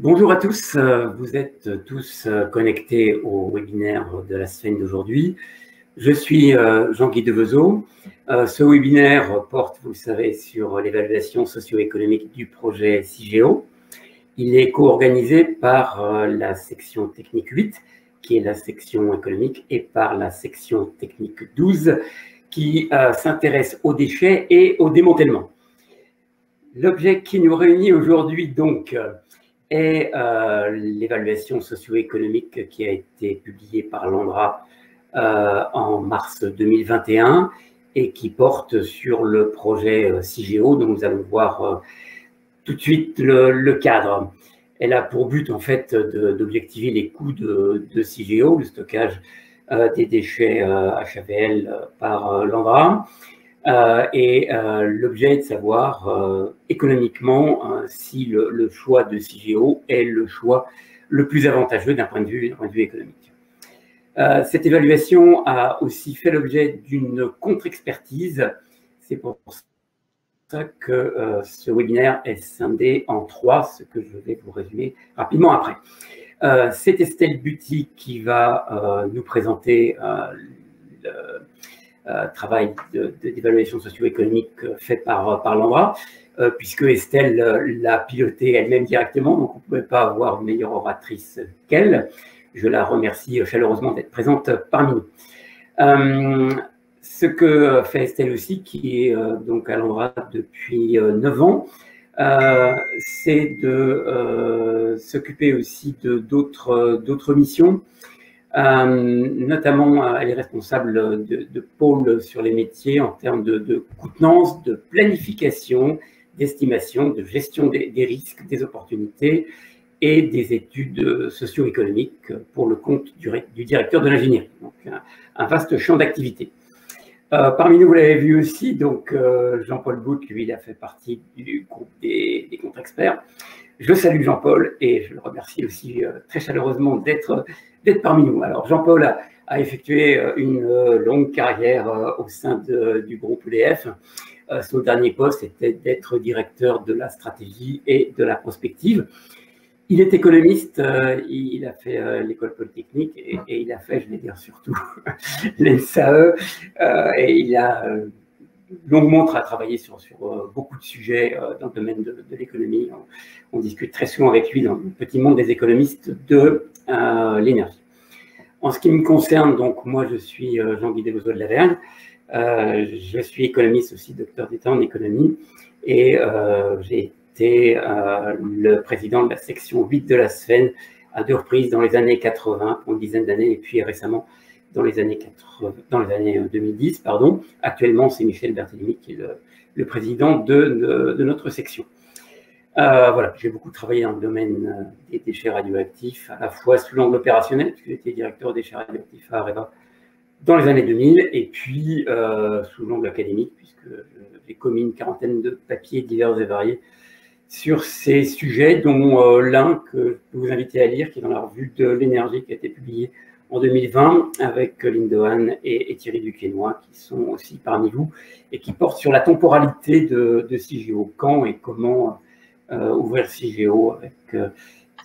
Bonjour à tous, vous êtes tous connectés au webinaire de la semaine d'aujourd'hui. Je suis Jean-Guy Devezot. Ce webinaire porte, vous le savez, sur l'évaluation socio-économique du projet CIGEO. Il est co-organisé par la section technique 8, qui est la section économique, et par la section technique 12, qui s'intéresse aux déchets et au démantèlement. L'objet qui nous réunit aujourd'hui, donc, est l'évaluation socio-économique qui a été publiée par l'ANDRA en mars 2021 et qui porte sur le projet CIGEO, dont nous allons voir tout de suite le cadre. Elle a pour but, en fait, d'objectiver les coûts de CIGEO, le stockage des déchets HAVL par l'ANDRA. L'objet est de savoir économiquement si le choix de CIGEO est le choix le plus avantageux d'un point de vue économique. Cette évaluation a aussi fait l'objet d'une contre-expertise. C'est pour ça que ce webinaire est scindé en trois, ce que je vais vous résumer rapidement après. C'est Estelle Buty qui va nous présenter le travail d'évaluation socio-économique fait par l'ANDRA, puisque Estelle l'a piloté elle-même directement, donc on ne pouvait pas avoir une meilleure oratrice qu'elle. Je la remercie chaleureusement d'être présente parmi nous. Ce que fait Estelle aussi, qui est donc à l'ANDRA depuis 9 ans, c'est de s'occuper aussi d'autres missions. Notamment, elle est responsable de pôle sur les métiers en termes de contenance, de planification, d'estimation, de gestion des risques, des opportunités et des études socio-économiques pour le compte du directeur de l'ingénierie. Donc, un vaste champ d'activité. Parmi nous, vous l'avez vu aussi, donc Jean-Paul Bout, lui, il a fait partie du groupe des contre-experts. Je salue Jean-Paul et je le remercie aussi très chaleureusement d'être parmi nous. Alors, Jean-Paul a effectué une longue carrière au sein du groupe EDF. Son dernier poste était d'être directeur de la stratégie et de la prospective. Il est économiste, il a fait l'école polytechnique et il a fait, je vais dire surtout, l'ENSAE. Et il a longuement travaillé sur beaucoup de sujets dans le domaine de l'économie. On discute très souvent avec lui dans le petit monde des économistes de l'énergie. En ce qui me concerne, donc moi je suis Jean-Guy Devezot de Lavergne. Je suis économiste aussi, docteur d'État en économie, et j'ai été le président de la section 8 de la SFEN à 2 reprises dans les années 80, pour une dizaine d'années, et puis récemment dans les années 2010, pardon. Actuellement, c'est Michel Berthélémy qui est le président de notre section. Voilà, j'ai beaucoup travaillé dans le domaine des déchets radioactifs, à la fois sous l'angle opérationnel, puisque j'étais directeur des déchets radioactifs à Areva dans les années 2000, et puis sous l'angle académique, puisque j'ai commis une quarantaine de papiers divers et variés sur ces sujets, dont l'un que je peux vous inviter à lire, qui est dans la revue de l'énergie, qui a été publié en 2020 avec Lynn Dohan et Thierry Duquesnoy, qui sont aussi parmi vous, et qui porte sur la temporalité de CIGEO, quand et comment ouvrir CIGEO avec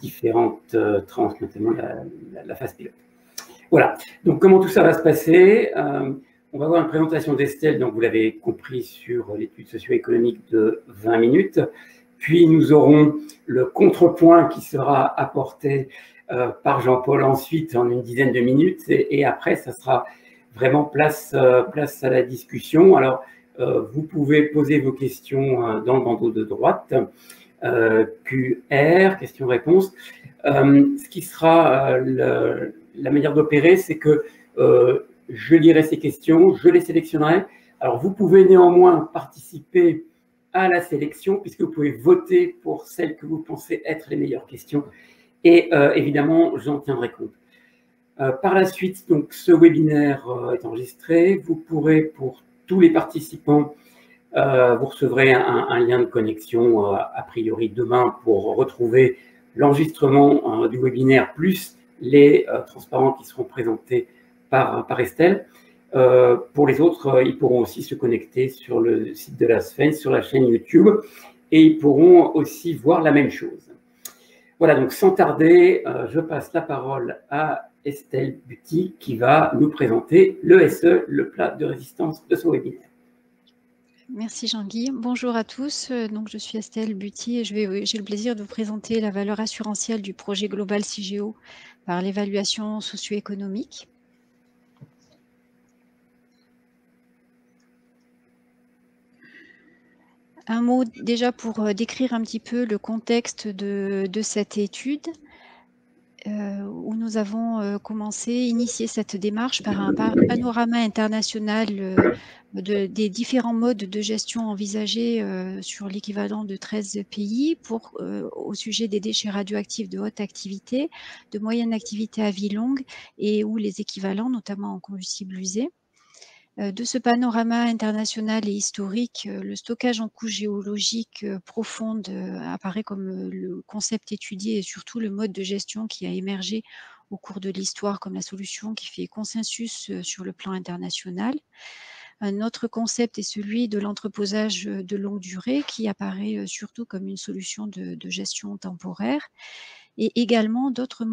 différentes tranches, notamment la phase pilote. Voilà, donc comment tout ça va se passer? On va voir une présentation d'Estelle, donc vous l'avez compris, sur l'étude socio-économique de 20 minutes. Puis nous aurons le contrepoint qui sera apporté par Jean-Paul ensuite en une dizaine de minutes. Et après, ça sera vraiment place à la discussion. Alors, vous pouvez poser vos questions dans le bandeau de droite. QR, questions-réponses. Ce qui sera la manière d'opérer, c'est que je lirai ces questions, je les sélectionnerai. Alors, vous pouvez néanmoins participer à la sélection, puisque vous pouvez voter pour celles que vous pensez être les meilleures questions. Et évidemment, j'en tiendrai compte. Par la suite, donc, ce webinaire est enregistré. Vous pourrez, pour tous les participants, vous recevrez un lien de connexion a priori demain pour retrouver l'enregistrement du webinaire, plus les transparents qui seront présentés par Estelle. Pour les autres, ils pourront aussi se connecter sur le site de la SFEN, sur la chaîne YouTube, et ils pourront aussi voir la même chose. Voilà, donc sans tarder, je passe la parole à Estelle Buty qui va nous présenter l'ESE, le plat de résistance de son webinaire. Merci Jean-Guy. Bonjour à tous. Donc, je suis Estelle Buty et j'ai le plaisir de vous présenter la valeur assurantielle du projet global CIGEO par l'évaluation socio-économique. Un mot déjà pour décrire un petit peu le contexte de cette étude. Où nous avons initié cette démarche par un panorama international des différents modes de gestion envisagés sur l'équivalent de 13 pays au sujet des déchets radioactifs de haute activité, de moyenne activité à vie longue et ou les équivalents, notamment en combustible usé. De ce panorama international et historique, le stockage en couche géologique profonde apparaît comme le concept étudié et surtout le mode de gestion qui a émergé au cours de l'histoire comme la solution qui fait consensus sur le plan international. Un autre concept est celui de l'entreposage de longue durée qui apparaît surtout comme une solution de gestion temporaire. Et également d'autres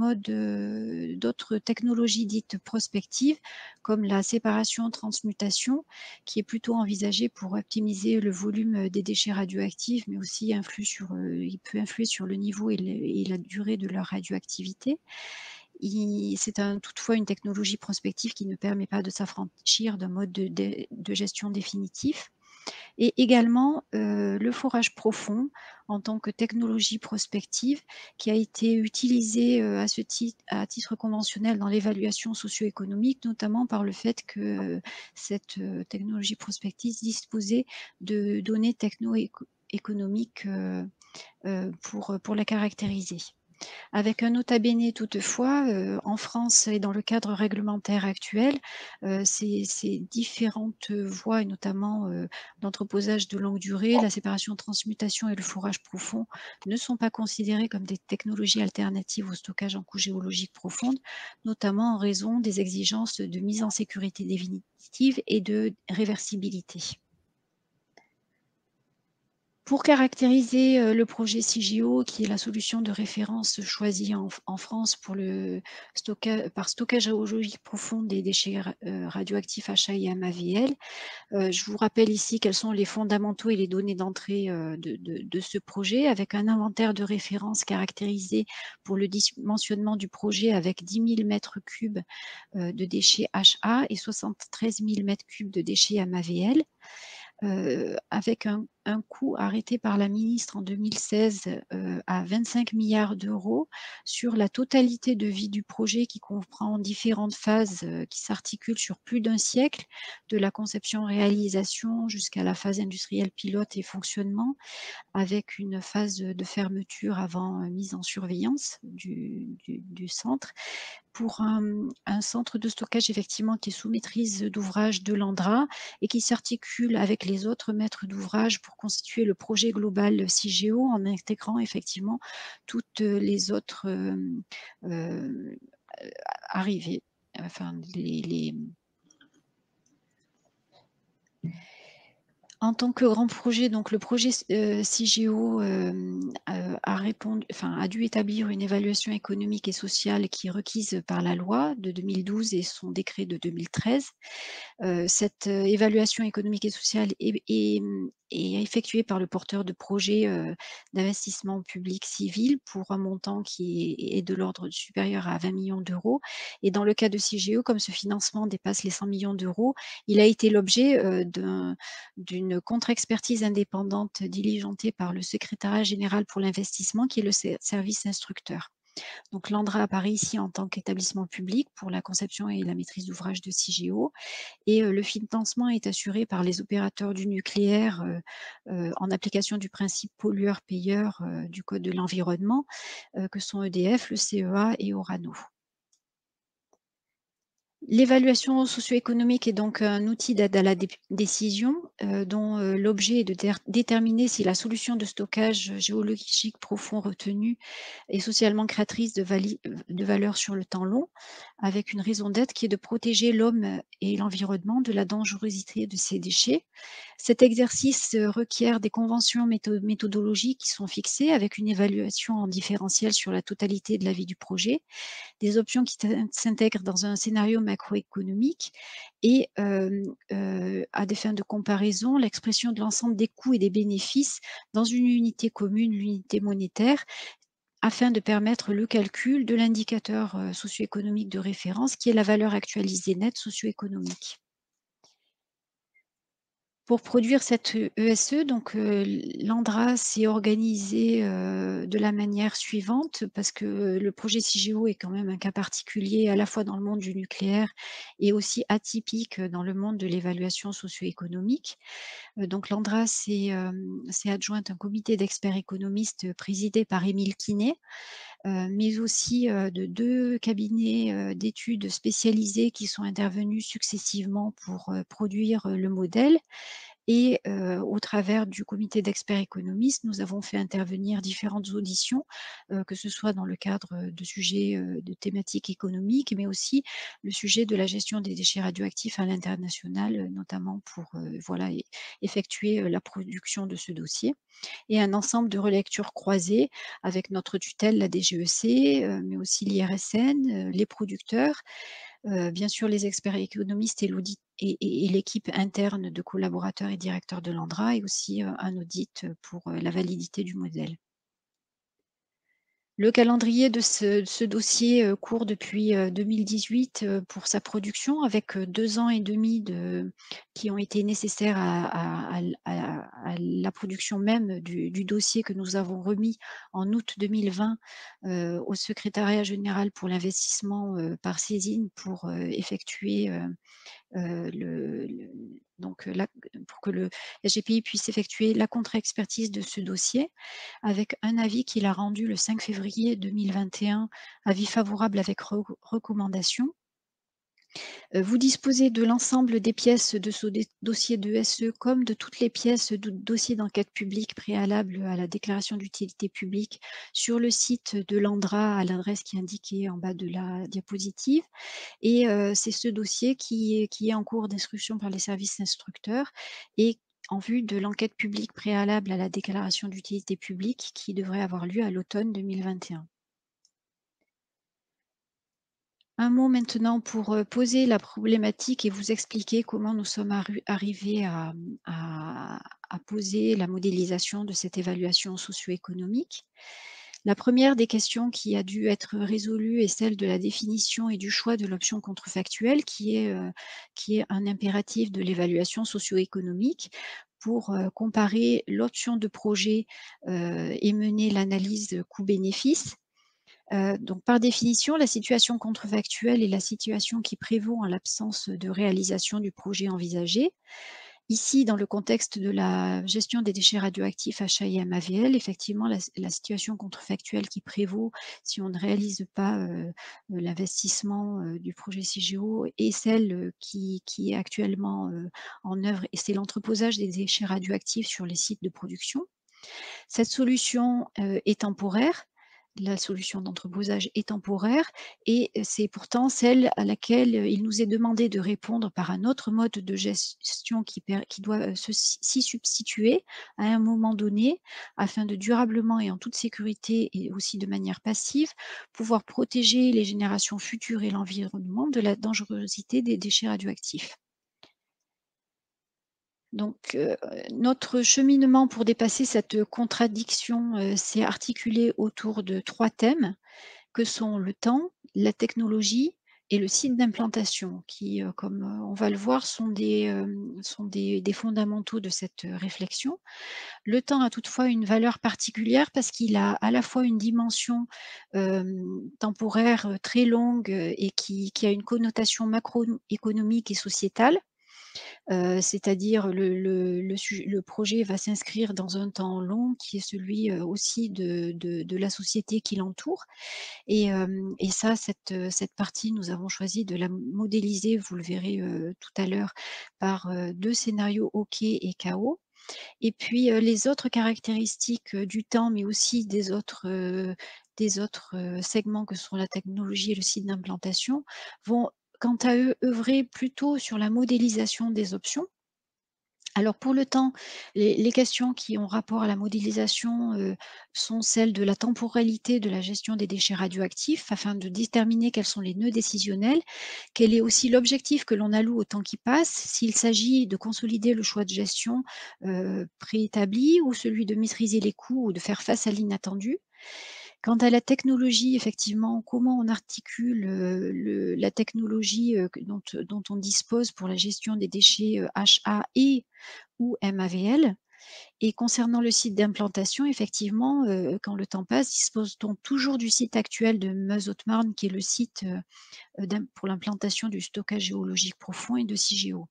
technologies dites prospectives, comme la séparation-transmutation, qui est plutôt envisagée pour optimiser le volume des déchets radioactifs, mais aussi il peut influer sur le niveau et la durée de leur radioactivité. C'est toutefois une technologie prospective qui ne permet pas de s'affranchir d'un mode de gestion définitif. Et également le forage profond en tant que technologie prospective qui a été utilisée à titre conventionnel dans l'évaluation socio-économique, notamment par le fait que cette technologie prospective disposait de données techno-économiques pour la caractériser. Avec un nota bene toutefois, en France et dans le cadre réglementaire actuel, ces différentes voies, et notamment l'entreposage de longue durée, la séparation-transmutation et le forage profond, ne sont pas considérées comme des technologies alternatives au stockage en couche géologique profonde, notamment en raison des exigences de mise en sécurité définitive et de réversibilité. Pour caractériser le projet CIGEO, qui est la solution de référence choisie en France pour par stockage géologique profond des déchets radioactifs HA et MAVL, je vous rappelle ici quels sont les fondamentaux et les données d'entrée de ce projet, avec un inventaire de référence caractérisé pour le dimensionnement du projet avec 10 000 mètres cubes de déchets HA et 73 000 mètres cubes de déchets MAVL. Avec un coût arrêté par la ministre en 2016 à 25 milliards d'euros sur la totalité de vie du projet qui comprend différentes phases qui s'articulent sur plus d'un siècle, de la conception-réalisation jusqu'à la phase industrielle pilote et fonctionnement, avec une phase de fermeture avant mise en surveillance du centre, pour un centre de stockage effectivement qui est sous maîtrise d'ouvrage de l'ANDRA et qui s'articule avec les autres maîtres d'ouvrage pour constituer le projet global CIGEO en intégrant effectivement toutes les autres arrivées, enfin En tant que grand projet, donc le projet CIGEO a dû établir une évaluation économique et sociale qui est requise par la loi de 2012 et son décret de 2013. Cette évaluation économique et sociale est effectuée par le porteur de projet d'investissement public civil pour un montant qui est de l'ordre supérieur à 20 millions d'euros. Et dans le cas de CIGEO, comme ce financement dépasse les 100 millions d'euros, il a été l'objet d'une contre-expertise indépendante diligentée par le secrétariat général pour l'investissement, qui est le service instructeur. Donc l'ANDRA apparaît ici en tant qu'établissement public pour la conception et la maîtrise d'ouvrage de CIGEO, et le financement est assuré par les opérateurs du nucléaire en application du principe pollueur-payeur du Code de l'environnement, que sont EDF, le CEA et Orano. L'évaluation socio-économique est donc un outil d'aide à la décision dont l'objet est de déterminer si la solution de stockage géologique profond retenue est socialement créatrice de valeur sur le temps long, avec une raison d'être qui est de protéger l'homme et l'environnement de la dangerosité de ces déchets. Cet exercice requiert des conventions méthodologiques qui sont fixées avec une évaluation en différentiel sur la totalité de la vie du projet, des options qui s'intègrent dans un scénario macroéconomique et à des fins de comparaison, l'expression de l'ensemble des coûts et des bénéfices dans une unité commune, l'unité monétaire, afin de permettre le calcul de l'indicateur socio-économique de référence qui est la valeur actualisée nette socio-économique. Pour produire cette ESE, donc l'ANDRA s'est organisé de la manière suivante, parce que le projet CIGEO est quand même un cas particulier à la fois dans le monde du nucléaire et aussi atypique dans le monde de l'évaluation socio-économique. Donc l'ANDRA s'est adjointe un comité d'experts économistes présidé par Émile Quinet, mais aussi de 2 cabinets d'études spécialisés qui sont intervenus successivement pour produire le modèle. Et au travers du comité d'experts économistes, nous avons fait intervenir différentes auditions, que ce soit dans le cadre de sujets de thématiques économiques, mais aussi le sujet de la gestion des déchets radioactifs à l'international, notamment pour voilà, effectuer la production de ce dossier. Et un ensemble de relectures croisées avec notre tutelle, la DGEC, mais aussi l'IRSN, les producteurs, bien sûr les experts économistes et l'audit et l'équipe interne de collaborateurs et directeurs de l'ANDRA et aussi un audit pour la validité du modèle. Le calendrier de ce dossier court depuis 2018 pour sa production, avec 2 ans et demi qui ont été nécessaires à la production même du dossier que nous avons remis en août 2020 au secrétariat général pour l'investissement par Césine pour effectuer pour que le SGPI puisse effectuer la contre-expertise de ce dossier, avec un avis qu'il a rendu le 5 février 2021, avis favorable avec recommandation. Vous disposez de l'ensemble des pièces de ce dossier de SE comme de toutes les pièces de dossier d'enquête publique préalable à la déclaration d'utilité publique sur le site de l'ANDRA à l'adresse qui est indiquée en bas de la diapositive. Et c'est ce dossier qui est en cours d'instruction par les services instructeurs et en vue de l'enquête publique préalable à la déclaration d'utilité publique qui devrait avoir lieu à l'automne 2021. Un mot maintenant pour poser la problématique et vous expliquer comment nous sommes arrivés à poser la modélisation de cette évaluation socio-économique. La première des questions qui a dû être résolue est celle de la définition et du choix de l'option contrefactuelle qui est un impératif de l'évaluation socio-économique pour comparer l'option de projet et mener l'analyse coût-bénéfice. Donc par définition, la situation contrefactuelle est la situation qui prévaut en l'absence de réalisation du projet envisagé. Ici, dans le contexte de la gestion des déchets radioactifs HAI-MAVL, effectivement, la situation contrefactuelle qui prévaut si on ne réalise pas l'investissement du projet CIGEO est celle qui est actuellement en œuvre, et c'est l'entreposage des déchets radioactifs sur les sites de production. Cette solution est temporaire. La solution d'entreposage est temporaire et c'est pourtant celle à laquelle il nous est demandé de répondre par un autre mode de gestion qui doit s'y substituer à un moment donné afin de durablement et en toute sécurité et aussi de manière passive pouvoir protéger les générations futures et l'environnement de la dangerosité des déchets radioactifs. Donc, notre cheminement pour dépasser cette contradiction s'est articulé autour de 3 thèmes que sont le temps, la technologie et le site d'implantation qui, comme on va le voir, sont des fondamentaux de cette réflexion. Le temps a toutefois une valeur particulière parce qu'il a à la fois une dimension temporaire très longue et qui a une connotation macroéconomique et sociétale. C'est-à-dire le projet va s'inscrire dans un temps long qui est celui, aussi de la société qui l'entoure et ça, cette partie, nous avons choisi de la modéliser, vous le verrez, tout à l'heure, par, 2 scénarios OK et KO. Et puis, les autres caractéristiques, du temps, mais aussi des autres segments que sont la technologie et le site d'implantation, vont quant à eux œuvrer plutôt sur la modélisation des options. Alors pour le temps, les questions qui ont rapport à la modélisation, sont celles de la temporalité de la gestion des déchets radioactifs afin de déterminer quels sont les nœuds décisionnels, quel est aussi l'objectif que l'on alloue au temps qui passe, s'il s'agit de consolider le choix de gestion, préétabli ou celui de maîtriser les coûts ou de faire face à l'inattendu. Quant à la technologie, effectivement, comment on articule, la technologie, dont on dispose pour la gestion des déchets, HA et ou MAVL. Et concernant le site d'implantation, effectivement, quand le temps passe, dispose-t-on toujours du site actuel de Meuse-Haute-Marne, qui est le site, pour l'implantation du stockage géologique profond et de CIGEO.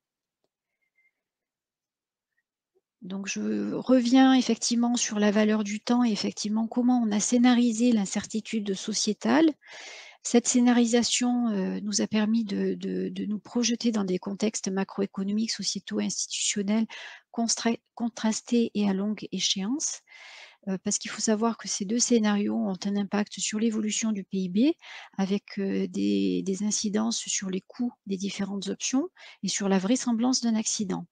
Donc je reviens effectivement sur la valeur du temps et effectivement comment on a scénarisé l'incertitude sociétale. Cette scénarisation, nous a permis de nous projeter dans des contextes macroéconomiques, sociétaux et institutionnels contrastés et à longue échéance. Parce qu'il faut savoir que ces 2 scénarios ont un impact sur l'évolution du PIB avec, des incidences sur les coûts des différentes options et sur la vraisemblance d'un accident.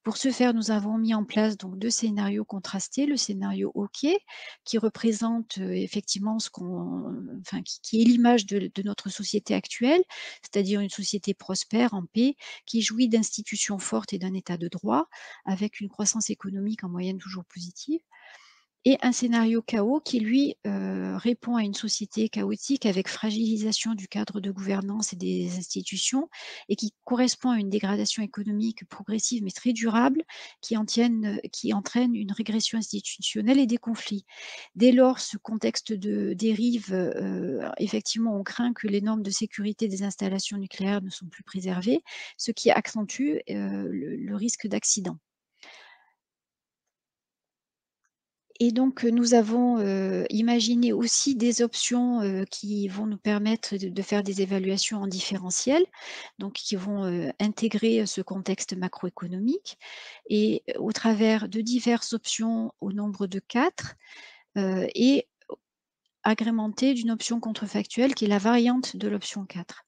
Pour ce faire, nous avons mis en place donc 2 scénarios contrastés. Le scénario OK, qui représente, effectivement ce qu'on enfin qui est l'image de notre société actuelle, c'est-à-dire une société prospère, en paix, qui jouit d'institutions fortes et d'un état de droit, avec une croissance économique en moyenne toujours positive. Et un scénario chaos qui lui, répond à une société chaotique avec fragilisation du cadre de gouvernance et des institutions et qui correspond à une dégradation économique progressive mais très durable qui entraîne une régression institutionnelle et des conflits. Dès lors, ce contexte de dérive, effectivement, on craint que les normes de sécurité des installations nucléaires ne sont plus préservées, ce qui accentue, le risque d'accident. Et donc, nous avons, imaginé aussi des options, qui vont nous permettre de faire des évaluations en différentiel, donc qui vont, intégrer, ce contexte macroéconomique et au travers de diverses options au nombre de 4, et agrémentées d'une option contrefactuelle qui est la variante de l'option 4.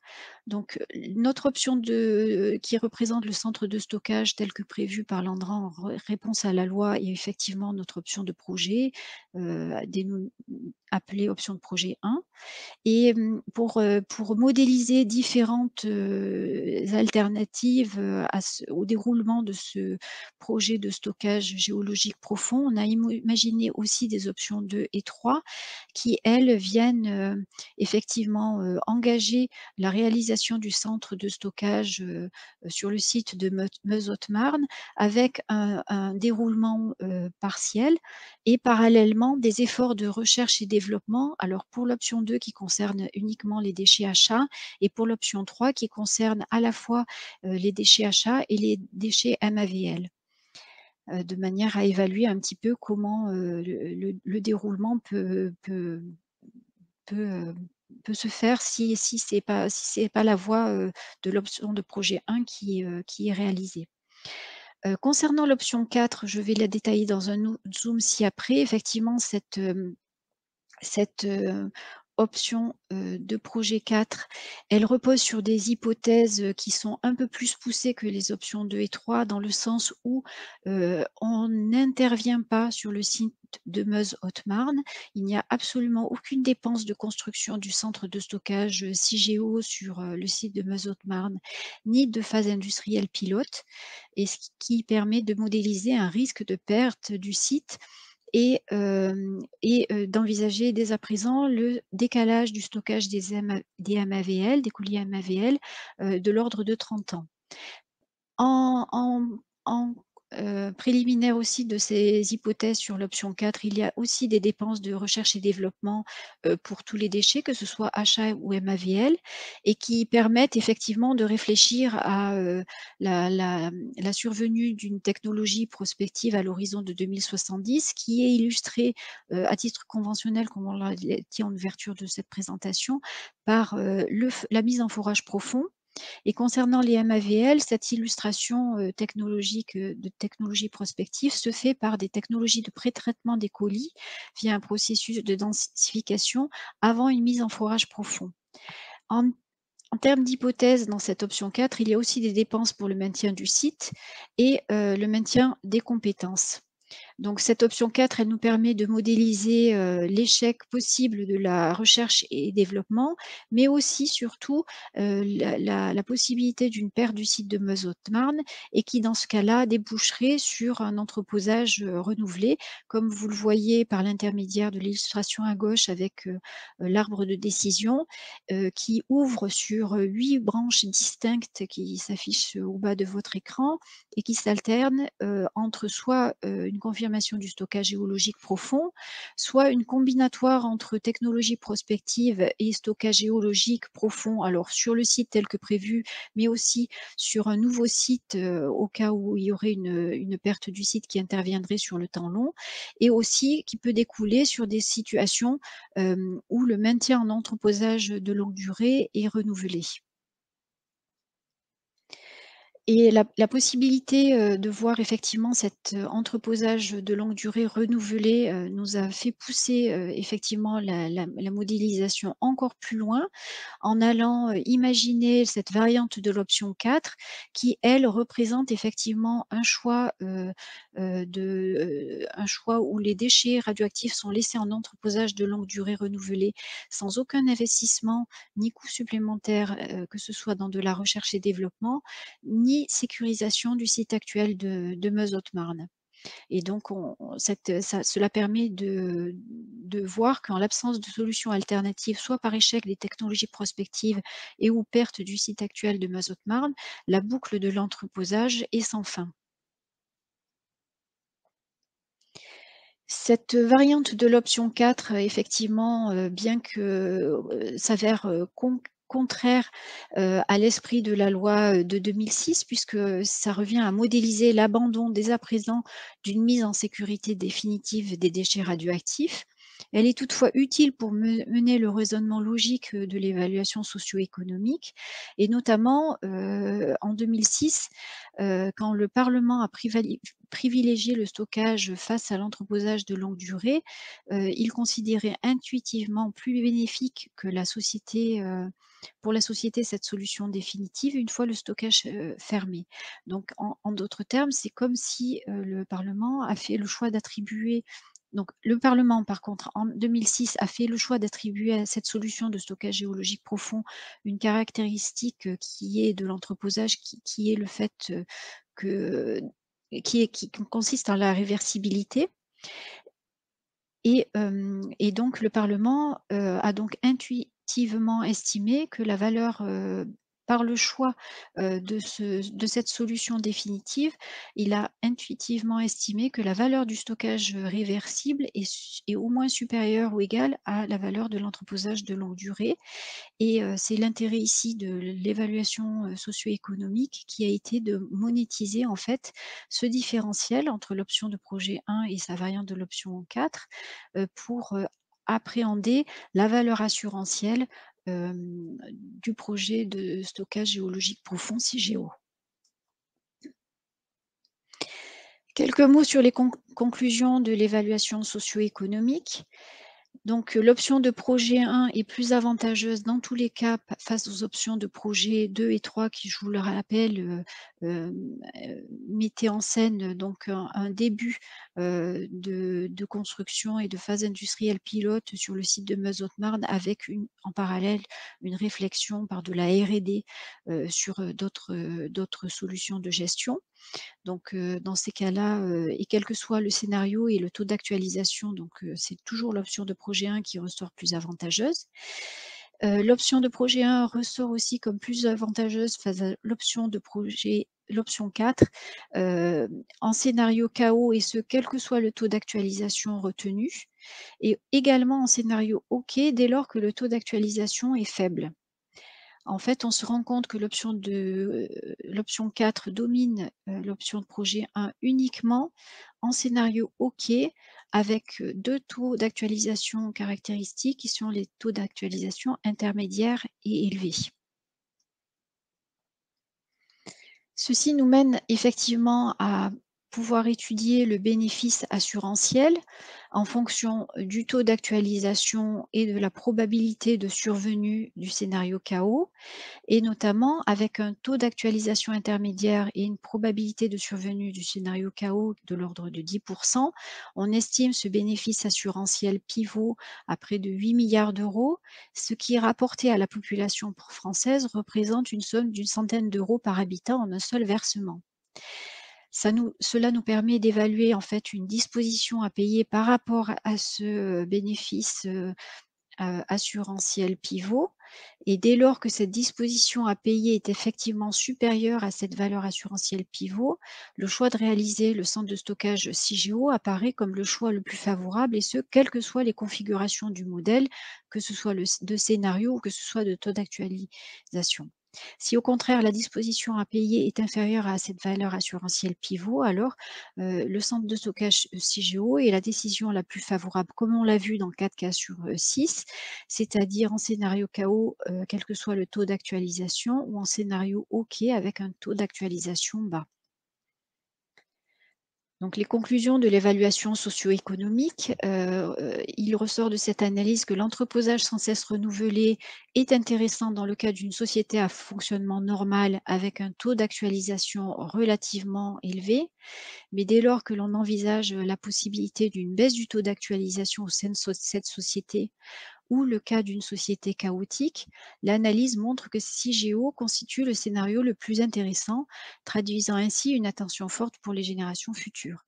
Donc, notre option qui représente le centre de stockage tel que prévu par l'ANDRA en réponse à la loi est effectivement notre option de projet, appelée option de projet 1. Et pour modéliser différentes, alternatives, au déroulement de ce projet de stockage géologique profond, on a imaginé aussi des options 2 et 3 qui, elles, viennent, effectivement, engager la réalisation du centre de stockage, sur le site de Meuse-Haute-Marne avec un déroulement, partiel et parallèlement des efforts de recherche et développement. Alors pour l'option 2 qui concerne uniquement les déchets achats et pour l'option 3 qui concerne à la fois, les déchets achats et les déchets MAVL, de manière à évaluer un petit peu comment, le déroulement peut, heu, peut se faire si c'est pas la voie, de l'option de projet 1 qui est réalisée. Concernant l'option 4, je vais la détailler dans un zoom ci-après. Effectivement, cette option, de projet 4, elle repose sur des hypothèses, qui sont un peu plus poussées que les options 2 et 3 dans le sens où, on n'intervient pas sur le site de Meuse-Haute-Marne. Il n'y a absolument aucune dépense de construction du centre de stockage, CIGEO sur, le site de Meuse-Haute-Marne, ni de phase industrielle pilote et ce qui permet de modéliser un risque de perte du site d'envisager dès à présent le décalage du stockage des MAVL, des couliers MAVL, de l'ordre de 30 ans. En en en préliminaire aussi de ces hypothèses sur l'option 4, il y a aussi des dépenses de recherche et développement pour tous les déchets, que ce soit achat ou MAVL, et qui permettent effectivement de réfléchir à la survenue d'une technologie prospective à l'horizon de 2070, qui est illustrée à titre conventionnel, comme on l'a dit en ouverture de cette présentation, par la mise en forage profond. Et concernant les MAVL, cette illustration technologique de technologie prospective se fait par des technologies de pré-traitement des colis via un processus de densification avant une mise en forage profond. En termes d'hypothèse, dans cette option 4, il y a aussi des dépenses pour le maintien du site et le maintien des compétences. Donc cette option 4, elle nous permet de modéliser l'échec possible de la recherche et développement, mais aussi surtout la possibilité d'une perte du site de Meuse-Haute-Marne et qui dans ce cas-là déboucherait sur un entreposage renouvelé, comme vous le voyez par l'intermédiaire de l'illustration à gauche avec l'arbre de décision qui ouvre sur 8 branches distinctes qui s'affichent au bas de votre écran et qui s'alternent entre soit une confirmation du stockage géologique profond, soit une combinatoire entre technologie prospective et stockage géologique profond, alors sur le site tel que prévu, mais aussi sur un nouveau site au cas où il y aurait une perte du site qui interviendrait sur le temps long, et aussi qui peut découler sur des situations où le maintien en entreposage de longue durée est renouvelé. Et la possibilité de voir effectivement cet entreposage de longue durée renouvelé nous a fait pousser effectivement la modélisation encore plus loin en allant imaginer cette variante de l'option 4 qui, elle, représente effectivement un choix où les déchets radioactifs sont laissés en entreposage de longue durée renouvelé sans aucun investissement ni coût supplémentaire, que ce soit dans de la recherche et développement, ni sécurisation du site actuel de Meuse-Haute-Marne. Et donc cela permet de voir qu'en l'absence de solutions alternatives, soit par échec des technologies prospectives et ou perte du site actuel de Meuse-Haute-Marne, la boucle de l'entreposage est sans fin. Cette variante de l'option 4, effectivement, bien que s'avère contraire à l'esprit de la loi de 2006, puisque ça revient à modéliser l'abandon dès à présent d'une mise en sécurité définitive des déchets radioactifs. Elle est toutefois utile pour mener le raisonnement logique de l'évaluation socio-économique, et notamment en 2006, quand le Parlement a privilégié le stockage face à l'entreposage de longue durée, il considérait intuitivement plus bénéfique que pour la société cette solution définitive une fois le stockage fermé. Donc en d'autres termes, c'est comme si le Parlement a fait le choix d'attribuer. Donc le Parlement, par contre, en 2006, a fait le choix d'attribuer à cette solution de stockage géologique profond une caractéristique qui est de l'entreposage, qui est le fait que qui consiste en la réversibilité. Et donc le Parlement a donc intuitivement estimé que la valeur, par le choix de cette solution définitive, il a intuitivement estimé que la valeur du stockage réversible est au moins supérieure ou égale à la valeur de l'entreposage de longue durée. Et c'est l'intérêt ici de l'évaluation socio-économique qui a été de monétiser en fait ce différentiel entre l'option de projet 1 et sa variante de l'option 4 pour appréhender la valeur assurantielle du projet de stockage géologique profond CIGEO. Quelques mots sur les conclusions de l'évaluation socio-économique. Donc l'option de projet 1 est plus avantageuse dans tous les cas face aux options de projet 2 et 3 qui, je vous le rappelle, mettaient en scène donc un début de construction et de phase industrielle pilote sur le site de Meuse-Haute-Marne avec en parallèle une réflexion par de la R&D sur d'autres solutions de gestion. Donc, dans ces cas-là, et quel que soit le scénario et le taux d'actualisation, donc c'est toujours l'option de projet 1 qui ressort plus avantageuse. L'option de projet 1 ressort aussi comme plus avantageuse face à l'option de projet l'option 4 en scénario KO, et ce, quel que soit le taux d'actualisation retenu, et également en scénario OK dès lors que le taux d'actualisation est faible. En fait, on se rend compte que l'option 4 domine l'option de projet 1 uniquement en scénario OK, avec 2 taux d'actualisation caractéristiques qui sont les taux d'actualisation intermédiaires et élevés. Ceci nous mène effectivement à pouvoir étudier le bénéfice assurantiel en fonction du taux d'actualisation et de la probabilité de survenue du scénario KO, et notamment avec un taux d'actualisation intermédiaire et une probabilité de survenue du scénario KO de l'ordre de 10%. On estime ce bénéfice assurantiel pivot à près de 8 milliards d'euros, ce qui, rapporté à la population française, représente une somme d'une centaine d'euros par habitant en un seul versement. Cela nous permet d'évaluer en fait une disposition à payer par rapport à ce bénéfice assurantiel pivot, et dès lors que cette disposition à payer est effectivement supérieure à cette valeur assurantielle pivot, le choix de réaliser le centre de stockage CIGEO apparaît comme le choix le plus favorable, et ce, quelles que soient les configurations du modèle, que ce soit de scénario ou que ce soit de taux d'actualisation. Si au contraire la disposition à payer est inférieure à cette valeur assurantielle pivot, alors le centre de stockage CIGEO est la décision la plus favorable, comme on l'a vu dans 4 cas sur 6, c'est-à-dire en scénario KO, quel que soit le taux d'actualisation, ou en scénario OK avec un taux d'actualisation bas. Donc, les conclusions de l'évaluation socio-économique, il ressort de cette analyse que l'entreposage sans cesse renouvelé est intéressant dans le cas d'une société à fonctionnement normal avec un taux d'actualisation relativement élevé, mais dès lors que l'on envisage la possibilité d'une baisse du taux d'actualisation au sein de cette société, ou le cas d'une société chaotique, l'analyse montre que CIGEO constitue le scénario le plus intéressant, traduisant ainsi une attention forte pour les générations futures.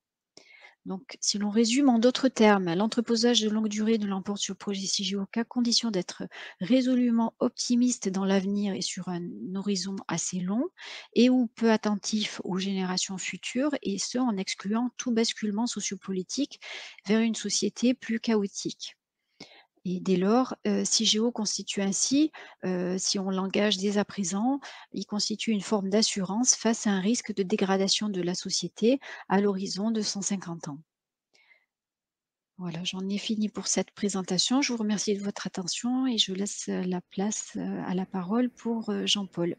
Donc, si l'on résume en d'autres termes, l'entreposage de longue durée ne l'emporte sur le projet CIGEO qu'à condition d'être résolument optimiste dans l'avenir et sur un horizon assez long, et ou peu attentif aux générations futures, et ce en excluant tout basculement sociopolitique vers une société plus chaotique. Et dès lors, CIGEO constitue ainsi, si on l'engage dès à présent, il constitue une forme d'assurance face à un risque de dégradation de la société à l'horizon de 150 ans. Voilà, j'en ai fini pour cette présentation. Je vous remercie de votre attention et je laisse la place à la parole pour Jean-Paul.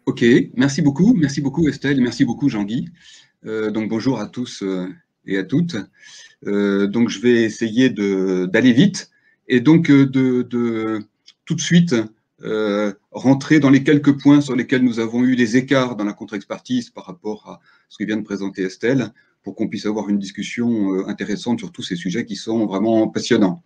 Ok, merci beaucoup Estelle, merci beaucoup Jean-Guy. Donc bonjour à tous et à toutes. Donc je vais essayer d'aller vite et donc de tout de suite rentrer dans les quelques points sur lesquels nous avons eu des écarts dans la contre-expertise par rapport à ce que vient de présenter Estelle, pour qu'on puisse avoir une discussion intéressante sur tous ces sujets qui sont vraiment passionnants.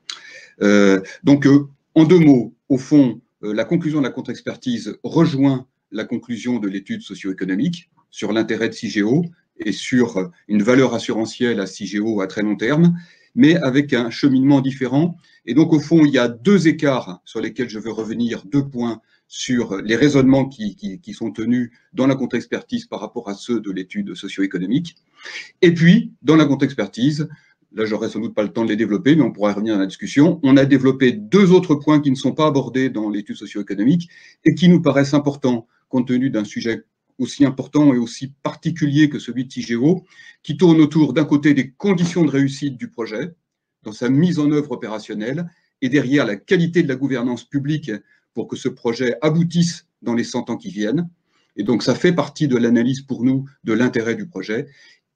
Donc en 2 mots, au fond, la conclusion de la contre-expertise rejoint la conclusion de l'étude socio-économique sur l'intérêt de CIGEO et sur une valeur assurantielle à CIGEO à très long terme, mais avec un cheminement différent. Et donc, au fond, il y a 2 écarts sur lesquels je veux revenir, 2 points sur les raisonnements qui sont tenus dans la contre-expertise par rapport à ceux de l'étude socio-économique. Et puis, dans la contre-expertise, là, j'aurai sans doute pas le temps de les développer, mais on pourra revenir dans la discussion. On a développé 2 autres points qui ne sont pas abordés dans l'étude socio-économique et qui nous paraissent importants, compte tenu d'un sujet aussi important et aussi particulier que celui de CIGEO, qui tourne autour, d'un côté, des conditions de réussite du projet, dans sa mise en œuvre opérationnelle, et derrière la qualité de la gouvernance publique pour que ce projet aboutisse dans les 100 ans qui viennent. Et donc, ça fait partie de l'analyse pour nous de l'intérêt du projet.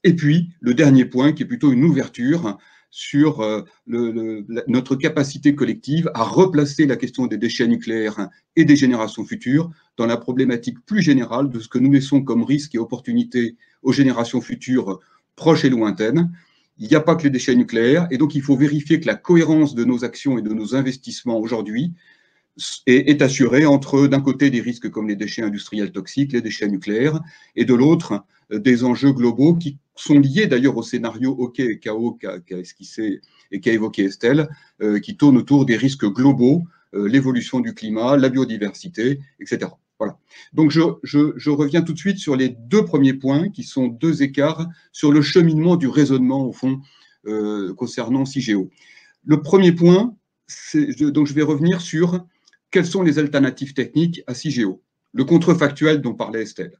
Et puis, le dernier point, qui est plutôt une ouverture sur notre capacité collective à replacer la question des déchets nucléaires et des générations futures dans la problématique plus générale de ce que nous laissons comme risque et opportunité aux générations futures proches et lointaines. Il n'y a pas que les déchets nucléaires, et donc il faut vérifier que la cohérence de nos actions et de nos investissements aujourd'hui est assurée entre, d'un côté, des risques comme les déchets industriels toxiques, les déchets nucléaires, et de l'autre, des enjeux globaux qui sont liés d'ailleurs au scénario OK et KO qu'a esquissé et qu'a évoqué Estelle, qui tournent autour des risques globaux l'évolution du climat, la biodiversité, etc. Voilà. Donc, je reviens tout de suite sur les deux premiers points, qui sont deux écarts sur le cheminement du raisonnement, au fond, concernant CIGEO. Le premier point, donc je vais revenir sur quelles sont les alternatives techniques à CIGEO, le contrefactuel dont parlait Estelle.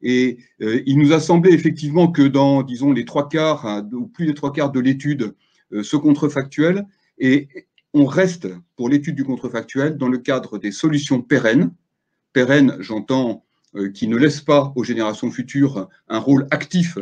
Et il nous a semblé effectivement que dans, disons, les trois quarts, ou plus des trois quarts de l'étude, ce contrefactuel, et on reste, pour l'étude du contrefactuel, dans le cadre des solutions pérennes. Pérennes, j'entends, qui ne laissent pas aux générations futures un rôle actif,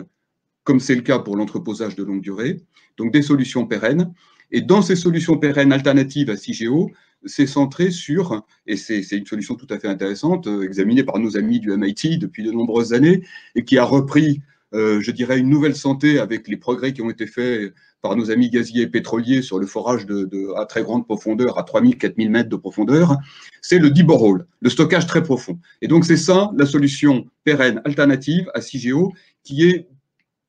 comme c'est le cas pour l'entreposage de longue durée, donc des solutions pérennes. Et dans ces solutions pérennes alternatives à CIGEO, c'est centré sur, et c'est une solution tout à fait intéressante, examinée par nos amis du MIT depuis de nombreuses années, et qui a repris, je dirais, une nouvelle santé avec les progrès qui ont été faits par nos amis gaziers et pétroliers sur le forage à très grande profondeur, à 3000, 4000 mètres de profondeur, c'est le deep borehole, le stockage très profond. Et donc c'est ça, la solution pérenne alternative à CIGEO, qui est,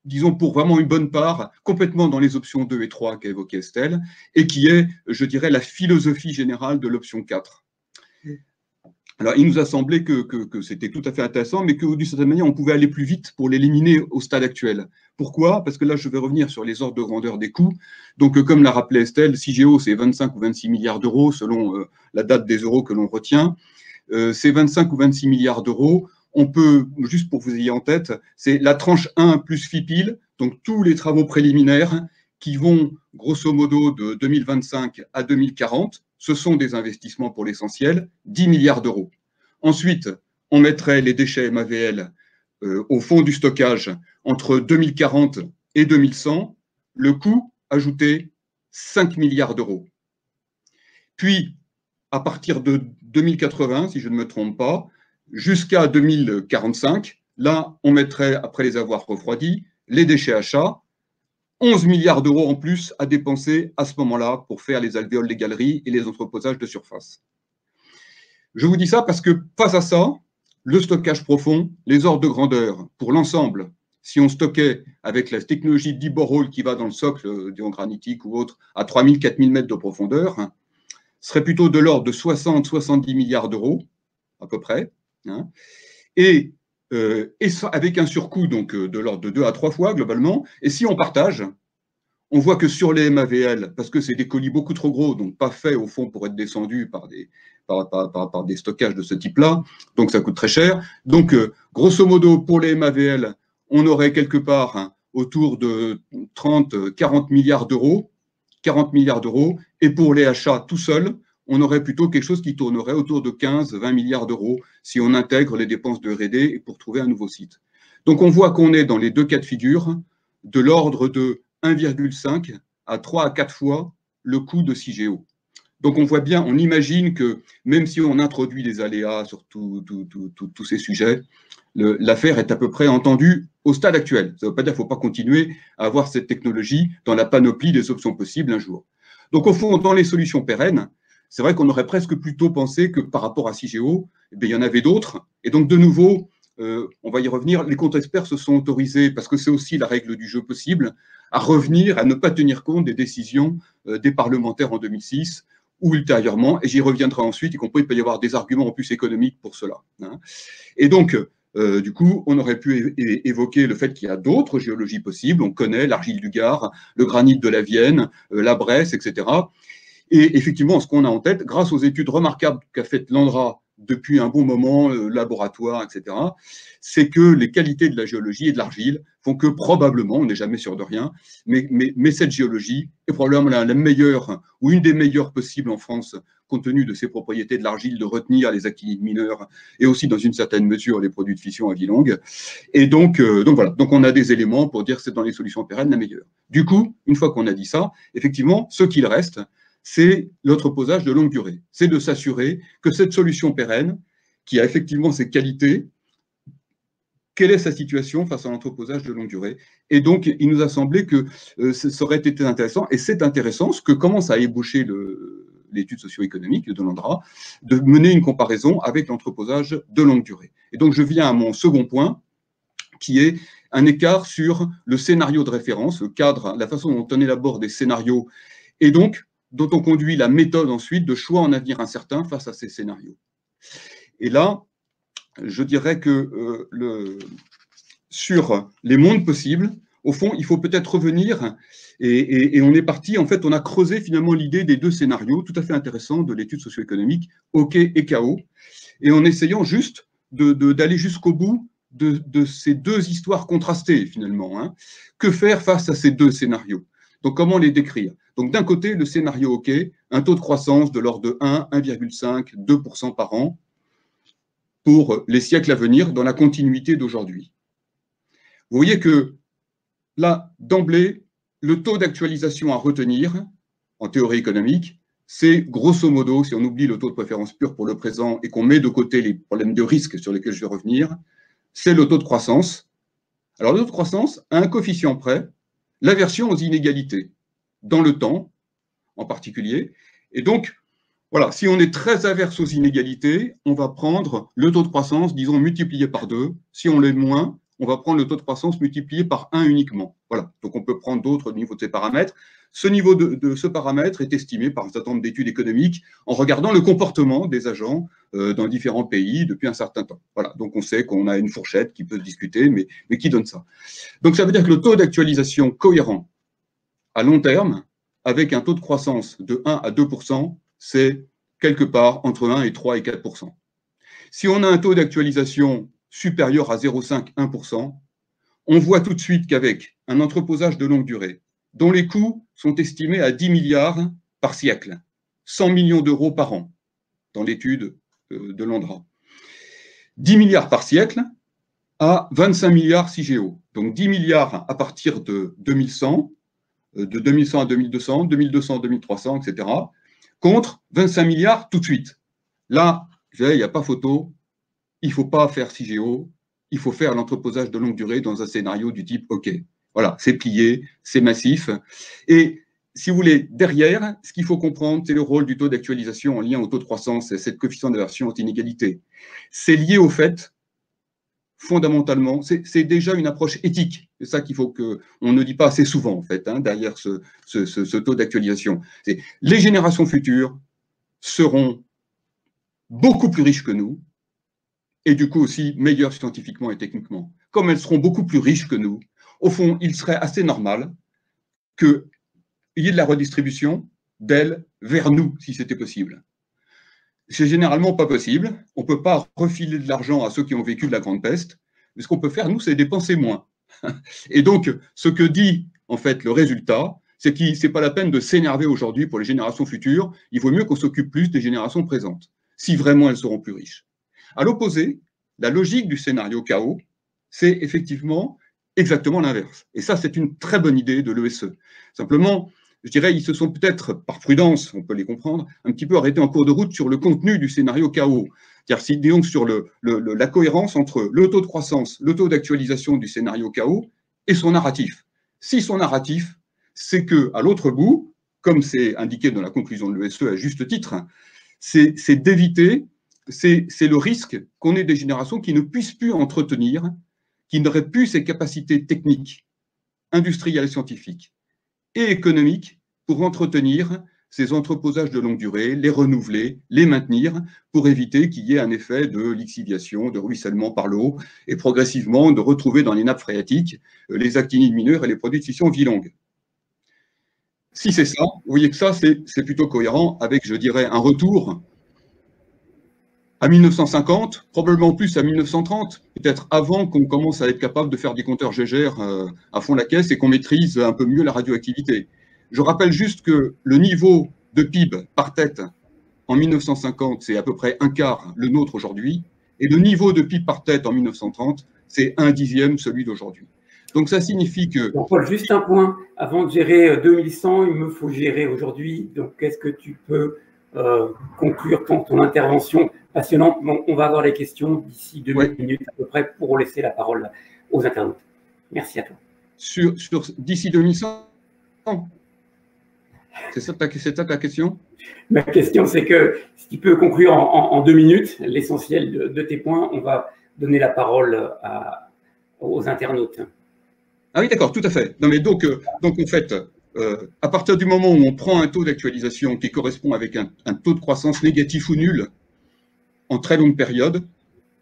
disons, pour vraiment une bonne part, complètement dans les options 2 et 3 qu'a évoqué Estelle, et qui est, je dirais, la philosophie générale de l'option 4. Alors, il nous a semblé que c'était tout à fait intéressant, mais que, d'une certaine manière, on pouvait aller plus vite pour l'éliminer au stade actuel. Pourquoi? Parce que là, je vais revenir sur les ordres de grandeur des coûts. Donc, comme l'a rappelé Estelle, CIGEO, c'est 25 ou 26 milliards d'euros, selon la date des euros que l'on retient. Ces 25 ou 26 milliards d'euros, on peut, juste pour que vous ayez en tête, c'est la tranche 1 plus FIPIL, donc tous les travaux préliminaires qui vont, grosso modo, de 2025 à 2040. Ce sont des investissements pour l'essentiel, 10 milliards d'euros. Ensuite, on mettrait les déchets MAVL au fond du stockage entre 2040 et 2100. Le coût ajouté, 5 milliards d'euros. Puis, à partir de 2080, si je ne me trompe pas, jusqu'à 2045, là, on mettrait, après les avoir refroidis, les déchets achats, 11 milliards d'euros en plus à dépenser à ce moment-là pour faire les alvéoles, les galeries et les entreposages de surface. Je vous dis ça parce que face à ça, le stockage profond, les ordres de grandeur, pour l'ensemble, si on stockait avec la technologie deep borehole qui va dans le socle granitique ou autre, à 3000, 4000 mètres de profondeur, serait plutôt de l'ordre de 60-70 milliards d'euros, à peu près, hein, et ça, avec un surcoût donc, de l'ordre de 2 à 3 fois globalement. Et si on partage, on voit que sur les MAVL, parce que c'est des colis beaucoup trop gros, donc pas faits au fond pour être descendus par des stockages de ce type-là, donc ça coûte très cher. Donc, grosso modo, pour les MAVL, on aurait quelque part autour de 30-40 milliards d'euros, 40 milliards d'euros, et pour les achats tout seuls, on aurait plutôt quelque chose qui tournerait autour de 15-20 milliards d'euros si on intègre les dépenses de R&D pour trouver un nouveau site. Donc on voit qu'on est dans les deux cas de figure de l'ordre de 1,5 à 3 à 4 fois le coût de CIGEO. Donc on voit bien, on imagine que même si on introduit des aléas sur tous ces sujets, l'affaire est à peu près entendue au stade actuel. Ça ne veut pas dire qu'il ne faut pas continuer à avoir cette technologie dans la panoplie des options possibles un jour. Donc au fond, dans les solutions pérennes, c'est vrai qu'on aurait presque plutôt pensé que par rapport à CIGEO, eh bien, il y en avait d'autres. Et donc, de nouveau, on va y revenir, les contre-experts se sont autorisés, parce que c'est aussi la règle du jeu possible, à revenir, à ne pas tenir compte des décisions des parlementaires en 2006 ou ultérieurement, et j'y reviendrai ensuite, y compris il peut y avoir des arguments en plus économiques pour cela. Hein. Et donc, du coup, on aurait pu évoquer le fait qu'il y a d'autres géologies possibles. On connaît l'argile du Gard, le granit de la Vienne, la Bresse, etc. Et effectivement, ce qu'on a en tête, grâce aux études remarquables qu'a faites l'ANDRA depuis un bon moment, laboratoire, etc., c'est que les qualités de la géologie et de l'argile font que probablement, on n'est jamais sûr de rien, mais cette géologie est probablement la meilleure, ou une des meilleures possibles en France, compte tenu de ses propriétés de l'argile, de retenir les actinides mineurs, et aussi dans une certaine mesure les produits de fission à vie longue. Et donc voilà, donc on a des éléments pour dire que c'est dans les solutions pérennes la meilleure. Du coup, une fois qu'on a dit ça, effectivement, ce qu'il reste, c'est l'entreposage de longue durée. C'est de s'assurer que cette solution pérenne, qui a effectivement ses qualités, quelle est sa situation face à l'entreposage de longue durée. Et donc, il nous a semblé que ça aurait été intéressant, et c'est intéressant, ce que commence à ébaucher l'étude socio-économique de l'ANDRA, de mener une comparaison avec l'entreposage de longue durée. Et donc, je viens à mon second point, qui est un écart sur le scénario de référence, le cadre, la façon dont on élabore des scénarios, et donc, dont on conduit la méthode ensuite de choix en avenir incertain face à ces scénarios. Et là, je dirais que sur les mondes possibles, au fond, il faut peut-être revenir, et on est parti, en fait, on a creusé finalement l'idée des deux scénarios tout à fait intéressants de l'étude socio-économique, OK et chaos, et en essayant juste d'aller jusqu'au bout de ces deux histoires contrastées, finalement. Hein. Que faire face à ces deux scénarios? Donc, comment les décrire? Donc, d'un côté, le scénario OK, un taux de croissance de l'ordre de 1, 1,5, 2% par an pour les siècles à venir dans la continuité d'aujourd'hui. Vous voyez que là, d'emblée, le taux d'actualisation à retenir en théorie économique, c'est grosso modo, si on oublie le taux de préférence pure pour le présent et qu'on met de côté les problèmes de risque sur lesquels je vais revenir, c'est le taux de croissance. Alors, le taux de croissance a un coefficient près, l'aversion aux inégalités, dans le temps en particulier. Et donc, voilà, si on est très averse aux inégalités, on va prendre le taux de croissance, disons, multiplié par 2. Si on l'est moins, on va prendre le taux de croissance multiplié par 1 uniquement. Voilà, donc on peut prendre d'autres niveaux de ces paramètres. Ce niveau de ce paramètre est estimé par un certain nombre d'études économiques en regardant le comportement des agents dans différents pays depuis un certain temps. Voilà, donc on sait qu'on a une fourchette qui peut se discuter, mais qui donne ça. Donc ça veut dire que le taux d'actualisation cohérent à long terme, avec un taux de croissance de 1 à 2%, c'est quelque part entre 1 et 3 et 4%. Si on a un taux d'actualisation supérieur à 0,5, 1%, on voit tout de suite qu'avec un entreposage de longue durée, dont les coûts sont estimés à 10 milliards par siècle, 100 millions d'euros par an, dans l'étude de l'ANDRA. 10 milliards par siècle à 25 milliards CIGEO. Donc 10 milliards à partir de 2100, de 2100 à 2200, 2200 à 2300, etc., contre 25 milliards tout de suite. Là, il n'y a pas photo, il ne faut pas faire CIGEO, il faut faire l'entreposage de longue durée dans un scénario du type OK. Voilà, c'est plié, c'est massif. Et si vous voulez, derrière, ce qu'il faut comprendre, c'est le rôle du taux d'actualisation en lien au taux de croissance et cette coefficient d'aversion aux inégalités. C'est lié au fait, fondamentalement, c'est déjà une approche éthique. C'est ça qu'il faut qu'on ne dit pas assez souvent, en fait, hein, derrière ce taux d'actualisation. Les générations futures seront beaucoup plus riches que nous, et du coup aussi meilleures scientifiquement et techniquement. Comme elles seront beaucoup plus riches que nous, au fond, il serait assez normal qu'il y ait de la redistribution d'elles vers nous, si c'était possible. C'est généralement pas possible. On ne peut pas refiler de l'argent à ceux qui ont vécu de la Grande Peste. Mais ce qu'on peut faire, nous, c'est dépenser moins. Et donc, ce que dit, en fait, le résultat, c'est que ce n'est pas la peine de s'énerver aujourd'hui pour les générations futures. Il vaut mieux qu'on s'occupe plus des générations présentes, si vraiment elles seront plus riches. À l'opposé, la logique du scénario chaos, c'est effectivement exactement l'inverse. Et ça, c'est une très bonne idée de l'ESE. Simplement, je dirais, ils se sont peut-être, par prudence, on peut les comprendre, un petit peu arrêtés en cours de route sur le contenu du scénario chaos. C'est-à-dire, disons, sur la cohérence entre le taux de croissance, le taux d'actualisation du scénario chaos et son narratif. Si son narratif, c'est qu'à l'autre bout, comme c'est indiqué dans la conclusion de l'ESE à juste titre, c'est d'éviter, c'est le risque qu'on ait des générations qui ne puissent plus entretenir, qui n'auraient plus ces capacités techniques, industrielles et scientifiques et économiques pour entretenir ces entreposages de longue durée, les renouveler, les maintenir, pour éviter qu'il y ait un effet de lixiviation, de ruissellement par l'eau, et progressivement de retrouver dans les nappes phréatiques les actinides mineurs et les produits de fission vie longue. Si c'est ça, vous voyez que ça, c'est plutôt cohérent avec, je dirais, un retour à 1950, probablement plus à 1930, peut-être avant qu'on commence à être capable de faire des compteurs Gégère à fond la caisse et qu'on maîtrise un peu mieux la radioactivité. Je rappelle juste que le niveau de PIB par tête en 1950, c'est à peu près un quart le nôtre aujourd'hui, et le niveau de PIB par tête en 1930, c'est 1/10 celui d'aujourd'hui. Donc ça signifie que... Donc, Paul, juste un point, avant de gérer 2100, il me faut gérer aujourd'hui, donc est-ce que tu peux conclure ton intervention passionnante? Bon, on va avoir les questions d'ici 2 minutes à peu près pour laisser la parole aux internautes. Merci à toi. D'ici 2100 C'est ça ta question? Ma question, c'est que si tu peux conclure en 2 minutes l'essentiel de tes points, on va donner la parole aux internautes. Ah oui, d'accord, tout à fait. Non, mais donc en fait, à partir du moment où on prend un taux d'actualisation qui correspond avec un taux de croissance négatif ou nul en très longue période,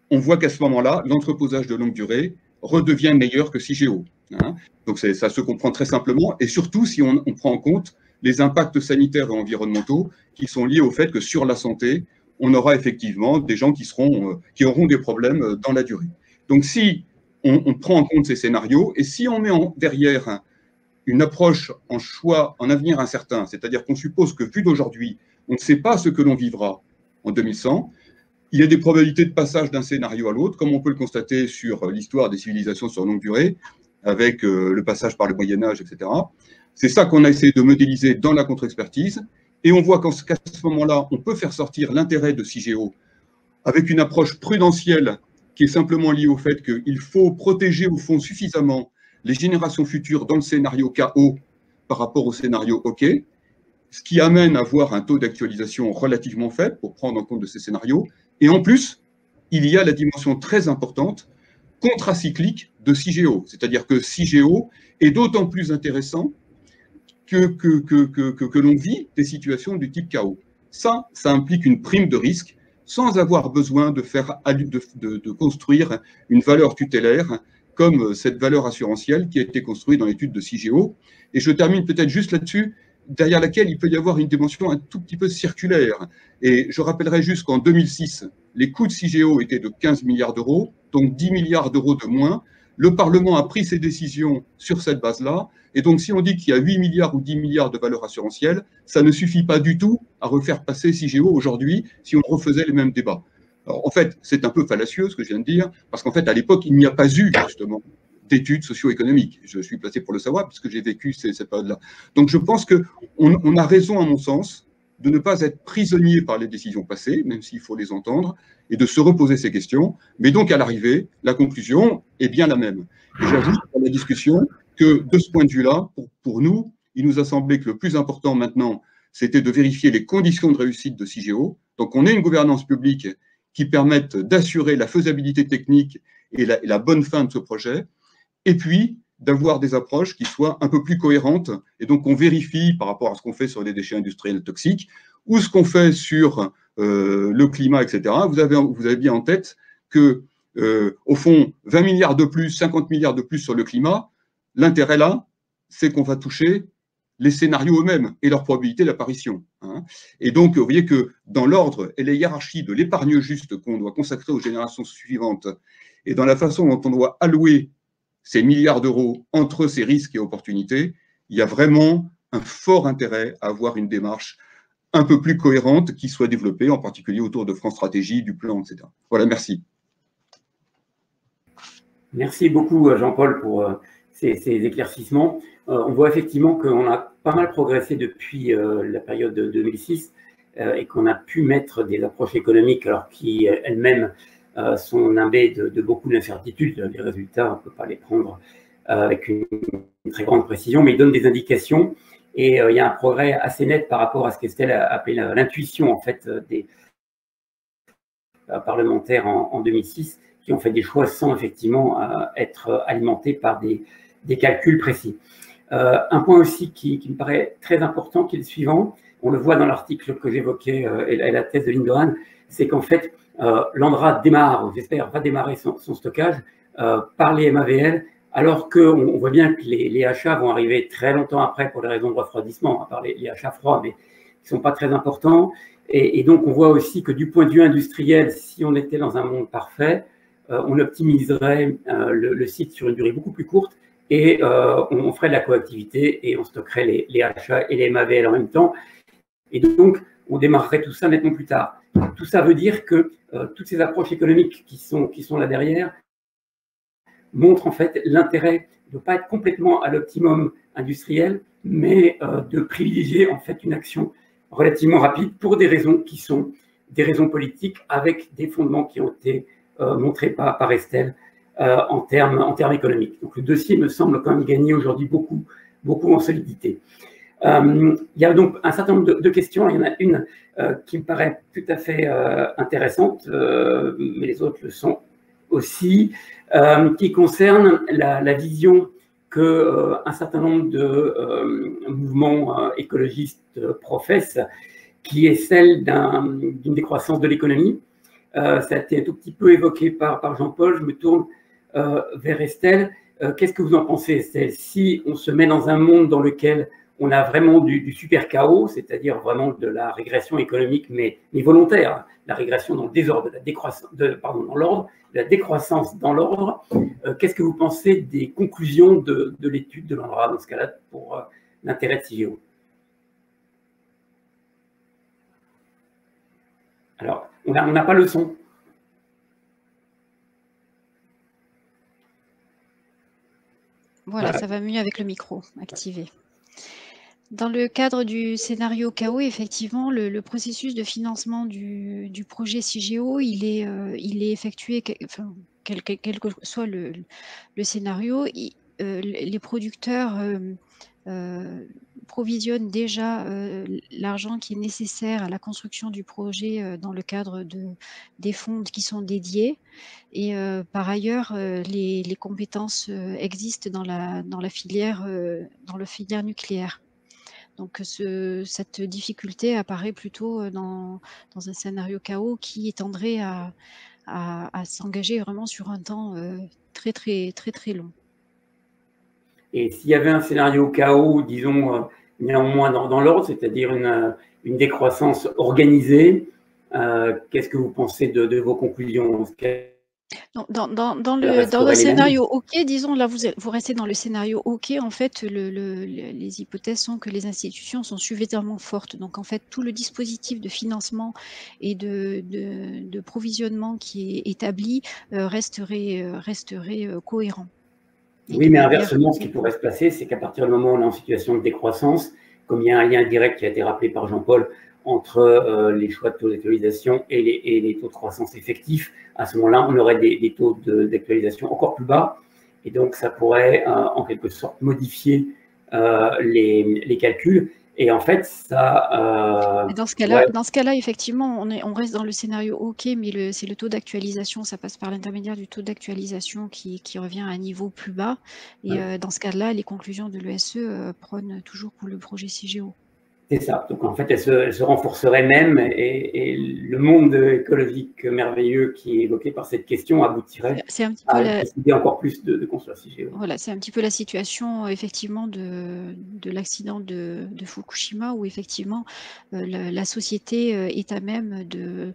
on voit qu'à ce moment-là, l'entreposage de longue durée redevient meilleur que CIGEO. Hein. Donc ça se comprend très simplement, et surtout si on prend en compte les impacts sanitaires et environnementaux qui sont liés au fait que sur la santé, on aura effectivement des gens qui auront des problèmes dans la durée. Donc si on prend en compte ces scénarios, et si on met derrière une approche en choix, en avenir incertain, c'est-à-dire qu'on suppose que vu d'aujourd'hui, on ne sait pas ce que l'on vivra en 2100, il y a des probabilités de passage d'un scénario à l'autre, comme on peut le constater sur l'histoire des civilisations sur longue durée, avec le passage par le Moyen-Âge, etc. C'est ça qu'on a essayé de modéliser dans la contre-expertise, et on voit qu'à ce moment-là, on peut faire sortir l'intérêt de CIGEO avec une approche prudentielle qui est simplement liée au fait qu'il faut protéger au fond suffisamment les générations futures dans le scénario KO par rapport au scénario OK, ce qui amène à avoir un taux d'actualisation relativement faible pour prendre en compte de ces scénarios. Et en plus, il y a la dimension très importante contracyclique de CIGEO, c'est-à-dire que CIGEO est d'autant plus intéressant que l'on vit des situations du type KO. Ça implique une prime de risque sans avoir besoin de construire une valeur tutélaire comme cette valeur assurantielle qui a été construite dans l'étude de CIGEO. Et je termine peut-être juste là-dessus, derrière laquelle il peut y avoir une dimension un tout petit peu circulaire. Et je rappellerai juste qu'en 2006, les coûts de CIGEO étaient de 15 milliards d'euros, donc 10 milliards d'euros de moins. Le Parlement a pris ses décisions sur cette base-là. Et donc, si on dit qu'il y a 8 milliards ou 10 milliards de valeur assurantielle, ça ne suffit pas du tout à refaire passer CIGEO aujourd'hui si on refaisait les mêmes débats. Alors, en fait, c'est un peu fallacieux ce que je viens de dire, parce qu'en fait, à l'époque, il n'y a pas eu, justement, d'études socio-économiques. Je suis placé pour le savoir, puisque j'ai vécu cette période-là. Donc, je pense qu'on a raison, à mon sens, de ne pas être prisonnier par les décisions passées, même s'il faut les entendre, et de se reposer ces questions. Mais donc, à l'arrivée, la conclusion est bien la même. Et j'ajoute dans la discussion que, de ce point de vue-là, pour nous, il nous a semblé que le plus important maintenant, c'était de vérifier les conditions de réussite de CIGEO. Donc, on ait une gouvernance publique qui permette d'assurer la faisabilité technique et la bonne fin de ce projet, et puis d'avoir des approches qui soient un peu plus cohérentes, et donc on vérifie par rapport à ce qu'on fait sur les déchets industriels toxiques, ou ce qu'on fait sur le climat, etc. Vous avez bien en tête que, au fond, 20 milliards de plus, 50 milliards de plus sur le climat, l'intérêt là, c'est qu'on va toucher les scénarios eux-mêmes et leur probabilité d'apparition. Hein. Et donc, vous voyez que dans l'ordre et les hiérarchies de l'épargne juste qu'on doit consacrer aux générations suivantes, et dans la façon dont on doit allouer ces milliards d'euros entre ces risques et opportunités, il y a vraiment un fort intérêt à avoir une démarche un peu plus cohérente qui soit développée, en particulier autour de France Stratégie, du plan, etc. Voilà, merci. Merci beaucoup, Jean-Paul, pour ces éclaircissements. On voit effectivement qu'on a pas mal progressé depuis la période de 2006 et qu'on a pu mettre des approches économiques alors qui elles-mêmes sont nimbées de beaucoup d'incertitudes. Les résultats, on ne peut pas les prendre avec une très grande précision, mais ils donnent des indications. Et il y a un progrès assez net par rapport à ce qu'Estelle a appelé l'intuition en fait, des parlementaires en 2006, qui ont fait des choix sans effectivement être alimentés par des calculs précis. Un point aussi qui me paraît très important, qui est le suivant, on le voit dans l'article que j'évoquais et la thèse de Lindoran, c'est qu'en fait, l'ANDRA démarre, j'espère, va démarrer son stockage par les MAVL, alors qu'on voit bien que les achats vont arriver très longtemps après pour des raisons de refroidissement, à part les achats froids, mais qui ne sont pas très importants. Et donc, on voit aussi que du point de vue industriel, si on était dans un monde parfait, on optimiserait le site sur une durée beaucoup plus courte et on ferait de la coactivité et on stockerait les achats et les MAVL en même temps. Et donc, on démarrerait tout ça nettement plus tard. Tout ça veut dire que toutes ces approches économiques qui sont là derrière montrent en fait l'intérêt de ne pas être complètement à l'optimum industriel, mais de privilégier en fait une action relativement rapide pour des raisons qui sont des raisons politiques avec des fondements qui ont été montrés par Estelle en termes économiques. Donc le dossier me semble quand même gagner aujourd'hui beaucoup en solidité. Il y a donc un certain nombre de questions. Il y en a une qui me paraît tout à fait intéressante, mais les autres le sont aussi, qui concerne la vision qu'un certain nombre de mouvements écologistes professent, qui est celle d'une décroissance de l'économie. Ça a été un tout petit peu évoqué par Jean-Paul. Je me tourne vers Estelle. Qu'est-ce que vous en pensez, Estelle? Si on se met dans un monde dans lequel on a vraiment du super chaos, c'est-à-dire vraiment de la régression économique, mais volontaire, la régression dans le désordre, dans l'ordre, de la décroissance dans l'ordre, qu'est-ce que vous pensez des conclusions de l'étude de l'ANDRA dans ce cas-là pour l'intérêt de CIGEO? Alors, on n'a pas le son. Voilà, ça va mieux avec le micro activé. Dans le cadre du scénario KO, effectivement, le processus de financement du projet CIGEO, il est effectué, enfin, quel que soit le scénario, les producteurs provisionnent déjà l'argent qui est nécessaire à la construction du projet dans le cadre des fonds qui sont dédiés. Et par ailleurs, les compétences existent dans la filière nucléaire. Donc cette difficulté apparaît plutôt dans un scénario KO qui tendrait à s'engager vraiment sur un temps très long. Et s'il y avait un scénario KO, disons, néanmoins dans l'ordre, c'est-à-dire une décroissance organisée, qu'est-ce que vous pensez de vos conclusions? Dans le scénario OK, disons, là, vous restez dans le scénario OK. En fait, les hypothèses sont que les institutions sont suffisamment fortes. Donc, en fait, tout le dispositif de financement et de provisionnement qui est établi resterait cohérent. Oui, mais inversement, ce qui pourrait se passer, c'est qu'à partir du moment où on est en situation de décroissance, comme il y a un lien direct qui a été rappelé par Jean-Paul entre les choix de taux d'actualisation et les taux de croissance effectifs, à ce moment-là, on aurait des taux d'actualisation encore plus bas. Et donc, ça pourrait en quelque sorte modifier les calculs. Et en fait, ça... Dans ce cas-là, effectivement, on reste dans le scénario OK, mais c'est le taux d'actualisation, ça passe par l'intermédiaire du taux d'actualisation qui revient à un niveau plus bas. Et dans ce cas-là, les conclusions de l'ESE prônent toujours pour le projet CIGEO. C'est ça. Donc, en fait, elle se renforcerait même et le monde écologique merveilleux qui est évoqué par cette question aboutirait à décider encore plus de construire CIGEO. Voilà, c'est un petit peu la situation, effectivement, de l'accident de Fukushima, où, effectivement, la société est à même de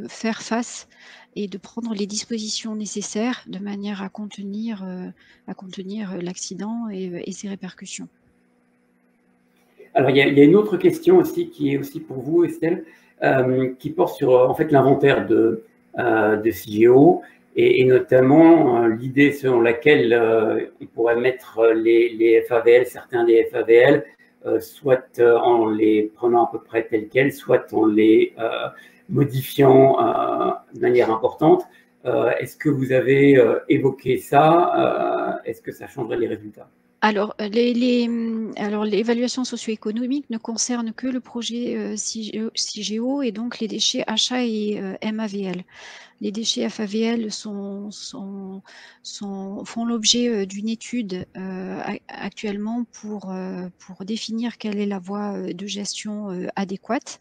faire face et de prendre les dispositions nécessaires de manière à contenir l'accident et ses répercussions. Alors, il y a une autre question aussi qui est aussi pour vous, Estelle, qui porte sur en fait l'inventaire de CIGEO et notamment l'idée selon laquelle on pourrait mettre les FAVL, certains des FAVL, soit en les prenant à peu près tels quels, soit en les modifiant de manière importante. Est-ce que vous avez évoqué ça? Est-ce que ça changerait les résultats? Alors, l'évaluation socio-économique ne concerne que le projet CIGEO et donc les déchets HA et MAVL. Les déchets FAVL font l'objet d'une étude actuellement pour définir quelle est la voie de gestion adéquate.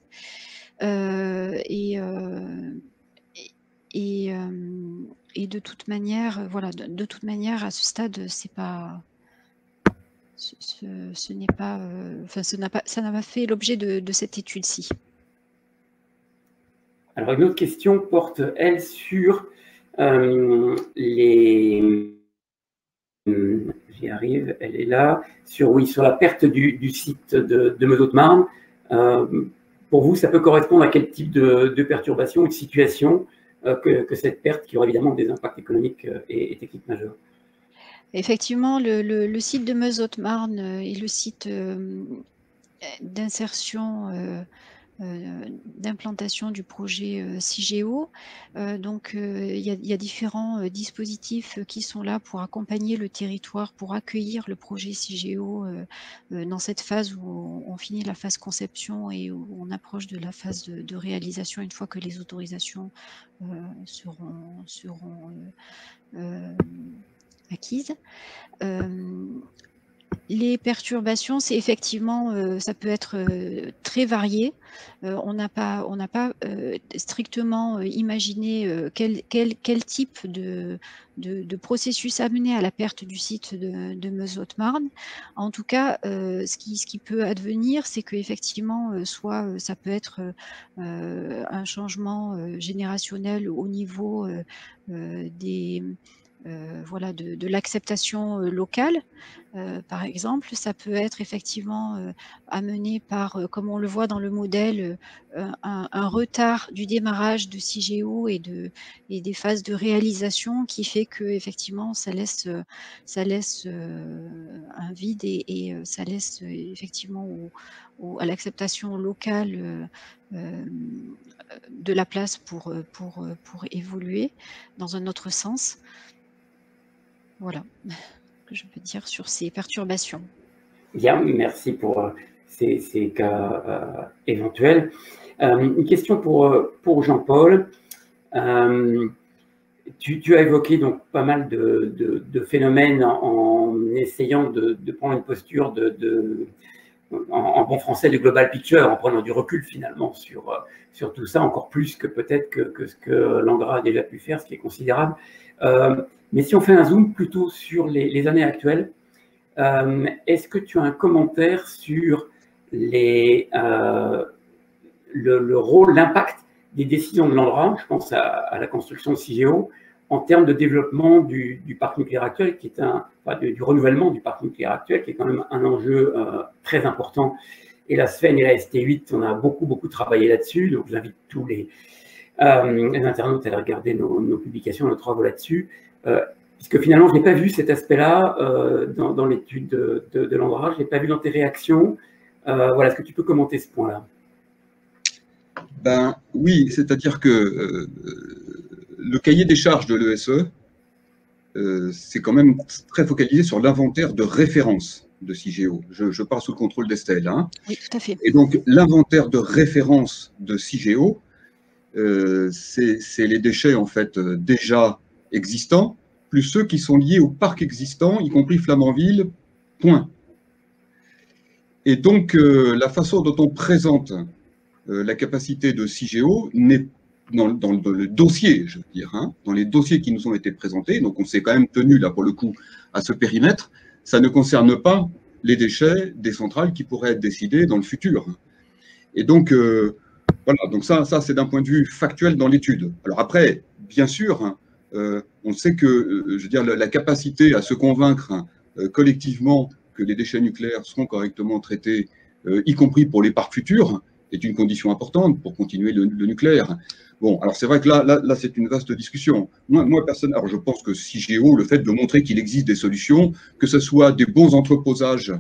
Et de toute manière, voilà, de toute manière, à ce stade, c'est pas... Ce n'est pas, enfin, ça n'a pas fait l'objet de cette étude-ci. Alors, une autre question porte, elle, sur les... J'y arrive, elle est là. Sur la perte du site de Meuse-Haute-Marne. Pour vous, ça peut correspondre à quel type de perturbation ou de situation que cette perte qui aurait évidemment des impacts économiques et techniques majeurs? Effectivement, le site de Meuse-Haute-Marne est le site d'insertion, d'implantation du projet CIGEO. Donc, il y a différents dispositifs qui sont là pour accompagner le territoire, pour accueillir le projet CIGEO dans cette phase où on finit la phase conception et où on approche de la phase de réalisation une fois que les autorisations seront acquises. Les perturbations, c'est effectivement, ça peut être très varié. On n'a pas strictement imaginé quel type de processus amener à la perte du site de Meuse-Haute-Marne. En tout cas, ce qui peut advenir, c'est qu'effectivement, soit ça peut être un changement générationnel au niveau voilà, de l'acceptation locale. Par exemple, ça peut être effectivement amené par, comme on le voit dans le modèle, un retard du démarrage de CIGEO et des phases de réalisation qui fait que effectivement ça laisse un vide et ça laisse effectivement à l'acceptation locale de la place pour évoluer dans un autre sens. Voilà ce que je peux dire sur ces perturbations. Bien, merci pour ces cas éventuels. Une question pour Jean-Paul. Tu as évoqué donc pas mal de phénomènes en essayant de prendre une posture en bon français de global picture, en prenant du recul finalement sur tout ça, encore plus que peut-être que ce que Landra a déjà pu faire, ce qui est considérable. Mais si on fait un zoom plutôt sur les années actuelles, est-ce que tu as un commentaire sur le rôle, l'impact des décisions de Landra, je pense à la construction de CIGEO, en termes de développement du parc nucléaire actuel, qui est du renouvellement du parc nucléaire actuel, qui est quand même un enjeu très important. Et la SFEN et la ST8, on a beaucoup travaillé là-dessus, donc j'invite tous les internautes à aller regarder nos publications, nos travaux là-dessus, puisque finalement, je n'ai pas vu cet aspect-là dans l'étude de Landra, je ne l'ai pas vu dans tes réactions. Voilà, est-ce que tu peux commenter ce point-là? Ben oui, c'est-à-dire que le cahier des charges de l'ESE, c'est quand même très focalisé sur l'inventaire de référence de CIGEO. Je pars sous le contrôle d'Estelle. Hein. Oui, tout à fait. Et donc, l'inventaire de référence de CIGEO, c'est les déchets en fait déjà existants, plus ceux qui sont liés au parc existant, y compris Flamanville, point. Et donc, la façon dont on présente la capacité de CIGEO n'est dans le dossier, je veux dire, hein, dans les dossiers qui nous ont été présentés, donc on s'est quand même tenu là pour le coup à ce périmètre, ça ne concerne pas les déchets des centrales qui pourraient être décidés dans le futur. Et donc, voilà, donc ça c'est d'un point de vue factuel dans l'étude. Alors après, bien sûr, on sait que, je veux dire, la capacité à se convaincre collectivement que les déchets nucléaires seront correctement traités, y compris pour les parcs futurs, est une condition importante pour continuer le nucléaire. Bon, alors c'est vrai que là c'est une vaste discussion. Moi personnellement, alors je pense que CIGEO, le fait de montrer qu'il existe des solutions, que ce soit des bons entreposages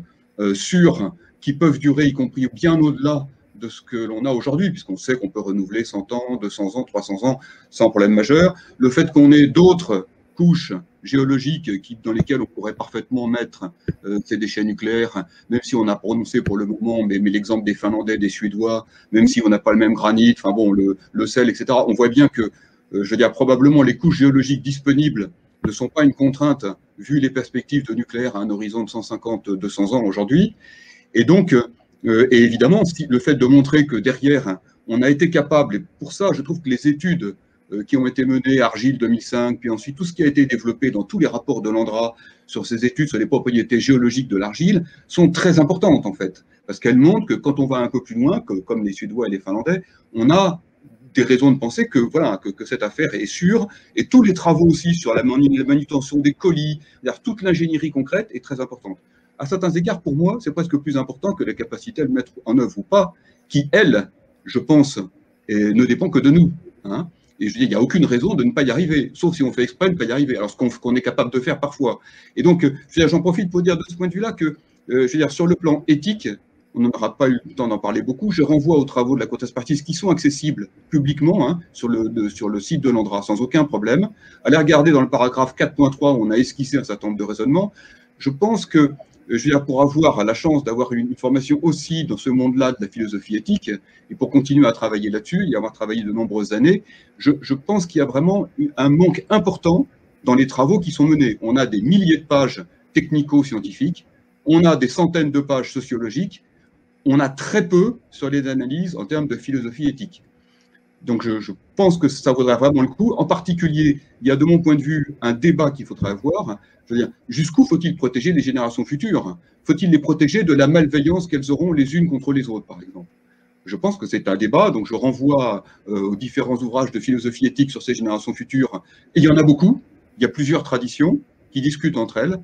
sûrs, qui peuvent durer, y compris bien au-delà de ce que l'on a aujourd'hui, puisqu'on sait qu'on peut renouveler 100 ans, 200 ans, 300 ans sans problème majeur. Le fait qu'on ait d'autres couches géologiques dans lesquelles on pourrait parfaitement mettre ces déchets nucléaires, même si on a prononcé pour le moment, mais l'exemple des Finlandais, des Suédois, même si on n'a pas le même granit, enfin bon, le sel, etc., on voit bien que, je veux dire, probablement les couches géologiques disponibles ne sont pas une contrainte, vu les perspectives de nucléaire à un horizon de 150-200 ans aujourd'hui. Et donc, et évidemment, le fait de montrer que derrière, on a été capable, et pour ça, je trouve que les études qui ont été menées, Argile 2005, puis ensuite tout ce qui a été développé dans tous les rapports de Landra sur ces études sur les propriétés géologiques de l'argile, sont très importantes en fait, parce qu'elles montrent que quand on va un peu plus loin, comme les Suédois et les Finlandais, on a des raisons de penser que, voilà, que cette affaire est sûre, et tous les travaux aussi sur la manutention des colis, toute l'ingénierie concrète est très importante. À certains égards, pour moi, c'est presque plus important que la capacité à le mettre en œuvre ou pas, qui, elle, je pense, ne dépend que de nous. Hein. Et je dis, il n'y a aucune raison de ne pas y arriver, sauf si on fait exprès de ne pas y arriver, alors ce qu'on est capable de faire parfois. Et donc, j'en profite pour dire de ce point de vue-là que, je veux dire, sur le plan éthique, on n'aura pas eu le temps d'en parler beaucoup, je renvoie aux travaux de la Contrepartie qui sont accessibles publiquement hein, sur le site de Landra, sans aucun problème. Allez regarder dans le paragraphe 4.3 où on a esquissé un certain nombre de raisonnements. Je pense que, je veux dire, pour avoir la chance d'avoir une formation aussi dans ce monde-là de la philosophie éthique, et pour continuer à travailler là-dessus, y avoir travaillé de nombreuses années, je pense qu'il y a vraiment un manque important dans les travaux qui sont menés. On a des milliers de pages technico-scientifiques, on a des centaines de pages sociologiques, on a très peu sur les analyses en termes de philosophie éthique. Donc je pense que ça vaudrait vraiment le coup. En particulier, il y a de mon point de vue un débat qu'il faudrait avoir. Je veux dire, jusqu'où faut-il protéger les générations futures? Faut-il les protéger de la malveillance qu'elles auront les unes contre les autres, par exemple? Je pense que c'est un débat, donc je renvoie aux différents ouvrages de philosophie éthique sur ces générations futures. Et il y en a beaucoup, il y a plusieurs traditions qui discutent entre elles.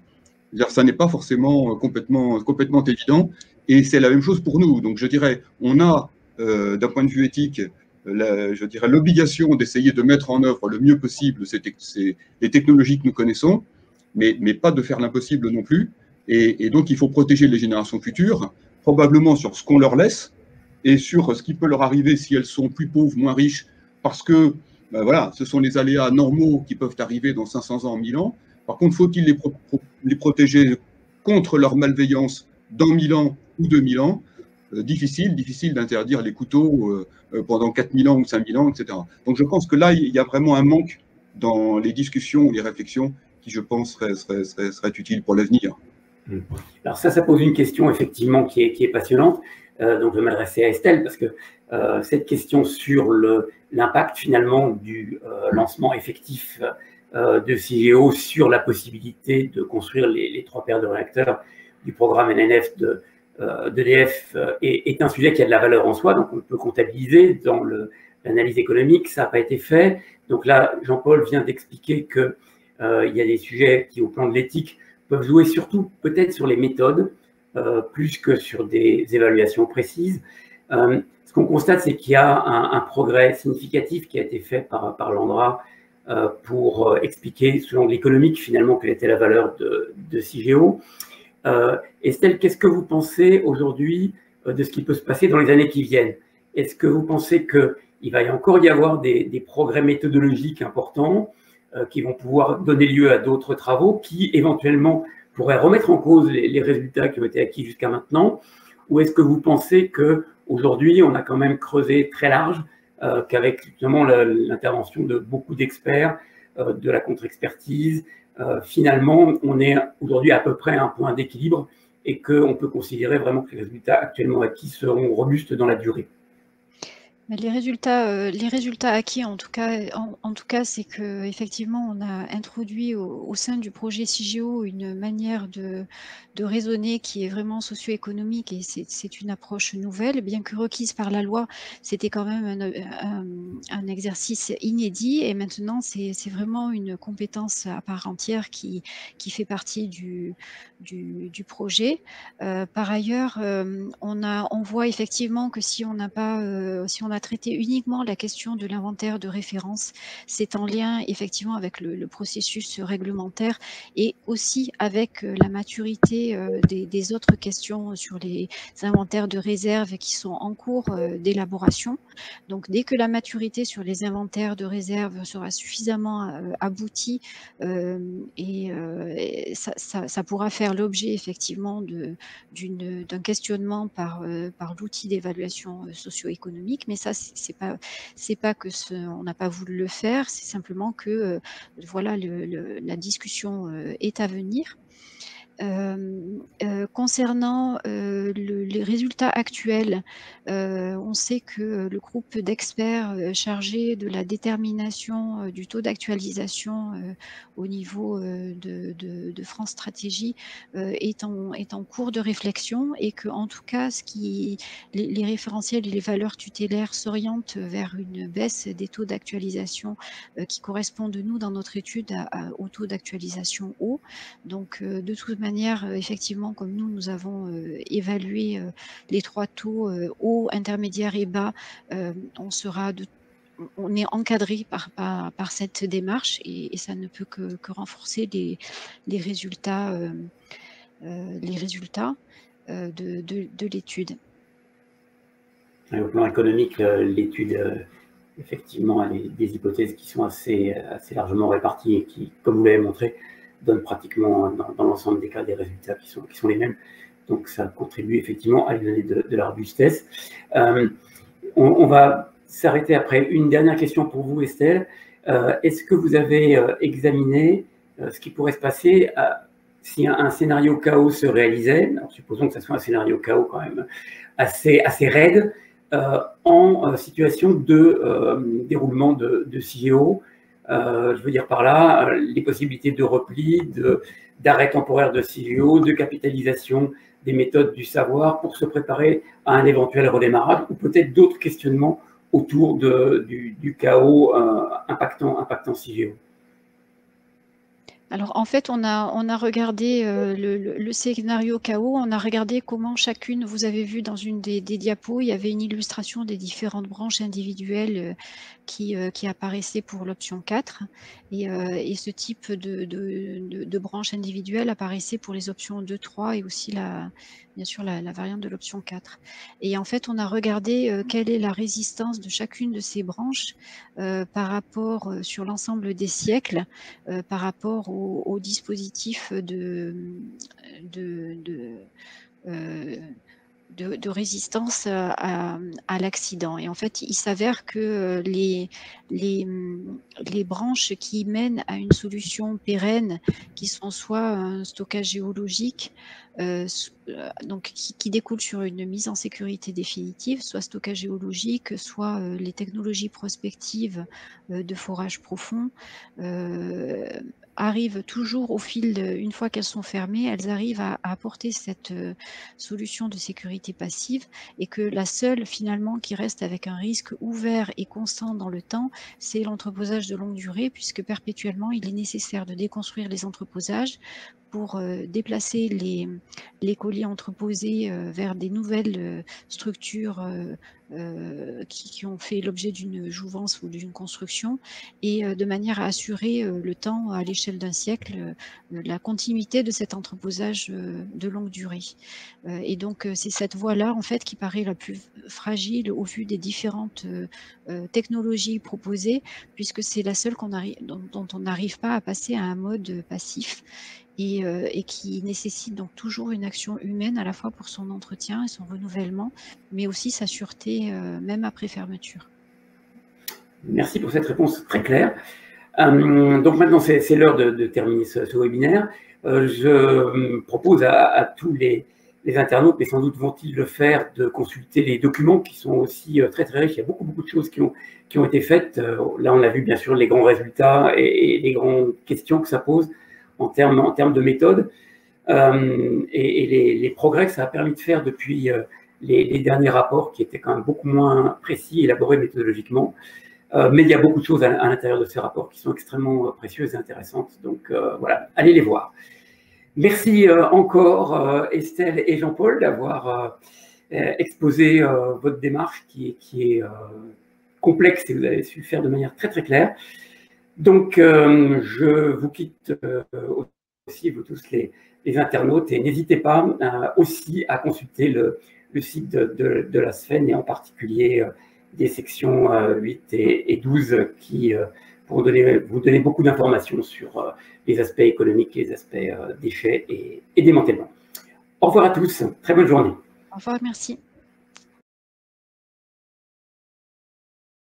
C'est-à-dire, ça n'est pas forcément complètement évident, et c'est la même chose pour nous. Donc je dirais, on a, d'un point de vue éthique, je dirais l'obligation d'essayer de mettre en œuvre le mieux possible les technologies que nous connaissons, mais pas de faire l'impossible non plus. Et donc, il faut protéger les générations futures, probablement sur ce qu'on leur laisse et sur ce qui peut leur arriver si elles sont plus pauvres, moins riches, parce que ben voilà, ce sont les aléas normaux qui peuvent arriver dans 500 ans, 1000 ans. Par contre, faut-il les protéger contre leur malveillance dans 1000 ans ou 2000 ans? Difficile d'interdire les couteaux pendant 4000 ans ou 5000 ans, etc. Donc je pense que là, il y a vraiment un manque dans les discussions, les réflexions qui, je pense, seraient utiles pour l'avenir. Alors ça pose une question effectivement qui est passionnante. Donc je vais m'adresser à Estelle parce que cette question sur l'impact finalement du lancement effectif de CIGEO sur la possibilité de construire les 3 paires de réacteurs du programme NNF d'EDF est un sujet qui a de la valeur en soi, donc on peut comptabiliser dans l'analyse économique, ça n'a pas été fait. Donc là, Jean-Paul vient d'expliquer qu'il y a des sujets qui, au plan de l'éthique, peuvent jouer surtout peut-être sur les méthodes, plus que sur des évaluations précises. Ce qu'on constate, c'est qu'il y a un progrès significatif qui a été fait par l'ANDRA pour expliquer, selon l'économique, finalement, quelle était la valeur de CIGEO. Estelle, qu'est-ce que vous pensez aujourd'hui de ce qui peut se passer dans les années qui viennent? Est-ce que vous pensez qu'il va encore y avoir des progrès méthodologiques importants qui vont pouvoir donner lieu à d'autres travaux qui, éventuellement, pourraient remettre en cause les résultats qui ont été acquis jusqu'à maintenant? Ou est-ce que vous pensez qu'aujourd'hui, on a quand même creusé très large, qu'avec justement l'intervention de beaucoup d'experts, de la contre-expertise, finalement, on est aujourd'hui à peu près à un point d'équilibre et qu'on peut considérer vraiment que les résultats actuellement acquis seront robustes dans la durée? Mais les résultats acquis, en tout cas, c'est que effectivement, on a introduit au sein du projet CIGEO une manière de raisonner qui est vraiment socio-économique, et c'est une approche nouvelle, bien que requise par la loi. C'était quand même un exercice inédit, et maintenant c'est vraiment une compétence à part entière qui fait partie du projet. Par ailleurs, on voit effectivement que si on a traité uniquement la question de l'inventaire de référence, c'est en lien effectivement avec le processus réglementaire et aussi avec la maturité des autres questions sur les inventaires de réserve qui sont en cours d'élaboration. Donc dès que la maturité sur les inventaires de réserve sera suffisamment aboutie, ça pourra faire l'objet effectivement d'un questionnement par l'outil d'évaluation socio-économique, mais ça c'est pas que on n'a pas voulu le faire, c'est simplement que voilà, la discussion est à venir. Concernant les résultats actuels, on sait que le groupe d'experts chargé de la détermination du taux d'actualisation au niveau de France Stratégie est en cours de réflexion, et que, en tout cas, les référentiels et les valeurs tutélaires s'orientent vers une baisse des taux d'actualisation qui correspondent, nous, dans notre étude, au taux d'actualisation haut. Donc, de toute manière, effectivement, comme nous avons évalué les 3 taux haut, intermédiaire et bas, on est encadré par cette démarche, et ça ne peut que renforcer les résultats de l'étude. Au plan économique, l'étude, effectivement, a des hypothèses qui sont assez largement réparties et qui, comme vous l'avez montré, donnent pratiquement dans l'ensemble des cas des résultats qui sont les mêmes. Donc ça contribue effectivement à lui donner de la robustesse. On va s'arrêter après une dernière question pour vous, Estelle. Est-ce que vous avez examiné ce qui pourrait se passer si un scénario chaos se réalisait, alors supposons que ce soit un scénario chaos quand même assez raide, en situation de déroulement de CIGEO, je veux dire par là les possibilités de repli, d'arrêt temporaire de CIGEO, de capitalisation des méthodes du savoir pour se préparer à un éventuel redémarrage, ou peut-être d'autres questionnements autour du chaos impactant CIGEO. Alors en fait, on a regardé le scénario chaos, on a regardé comment chacune, vous avez vu dans une des diapos, il y avait une illustration des différentes branches individuelles qui apparaissaient pour l'option 4, et ce type de branche individuelle apparaissait pour les options 2, 3 et aussi bien sûr la variante de l'option 4. Et en fait, on a regardé quelle est la résistance de chacune de ces branches par rapport sur l'ensemble des siècles, par rapport au dispositif de résistance à l'accident. Et en fait, il s'avère que les branches qui mènent à une solution pérenne, qui sont soit un stockage géologique, donc qui découle sur une mise en sécurité définitive, soit stockage géologique, soit les technologies prospectives de forage profond, arrivent toujours au fil, une fois qu'elles sont fermées, elles arrivent à apporter cette solution de sécurité passive, et que la seule finalement qui reste avec un risque ouvert et constant dans le temps, c'est l'entreposage de longue durée, puisque perpétuellement il est nécessaire de déconstruire les entreposages pour déplacer les colis entreposés vers des nouvelles structures qui ont fait l'objet d'une jouvence ou d'une construction, et de manière à assurer le temps à l'échelle d'un siècle, la continuité de cet entreposage de longue durée. Et donc c'est cette voie-là en fait qui paraît la plus fragile au vu des différentes technologies proposées, puisque c'est la seule dont on n'arrive pas à passer à un mode passif, et qui nécessite donc toujours une action humaine à la fois pour son entretien et son renouvellement, mais aussi sa sûreté même après fermeture. Merci pour cette réponse très claire. Donc maintenant, c'est l'heure de terminer ce webinaire. Je propose à tous les internautes, mais sans doute vont-ils le faire, de consulter les documents qui sont aussi très riches. Il y a beaucoup de choses qui ont été faites. Là, on a vu bien sûr les grands résultats et les grandes questions que ça pose en termes de méthode, et les progrès que ça a permis de faire depuis les derniers rapports, qui étaient quand même beaucoup moins précis, élaborés méthodologiquement. Mais il y a beaucoup de choses à l'intérieur de ces rapports qui sont extrêmement précieuses et intéressantes. Donc voilà, allez les voir. Merci encore Estelle et Jean-Paul d'avoir exposé votre démarche qui est complexe, et vous avez su le faire de manière très claire. Donc je vous quitte aussi, vous tous les internautes, et n'hésitez pas aussi à consulter le site de la Sfen, et en particulier des sections 8 et 12 qui vous donner beaucoup d'informations sur les aspects économiques et les aspects déchets et démantèlement. Au revoir à tous, très bonne journée. Au revoir, merci.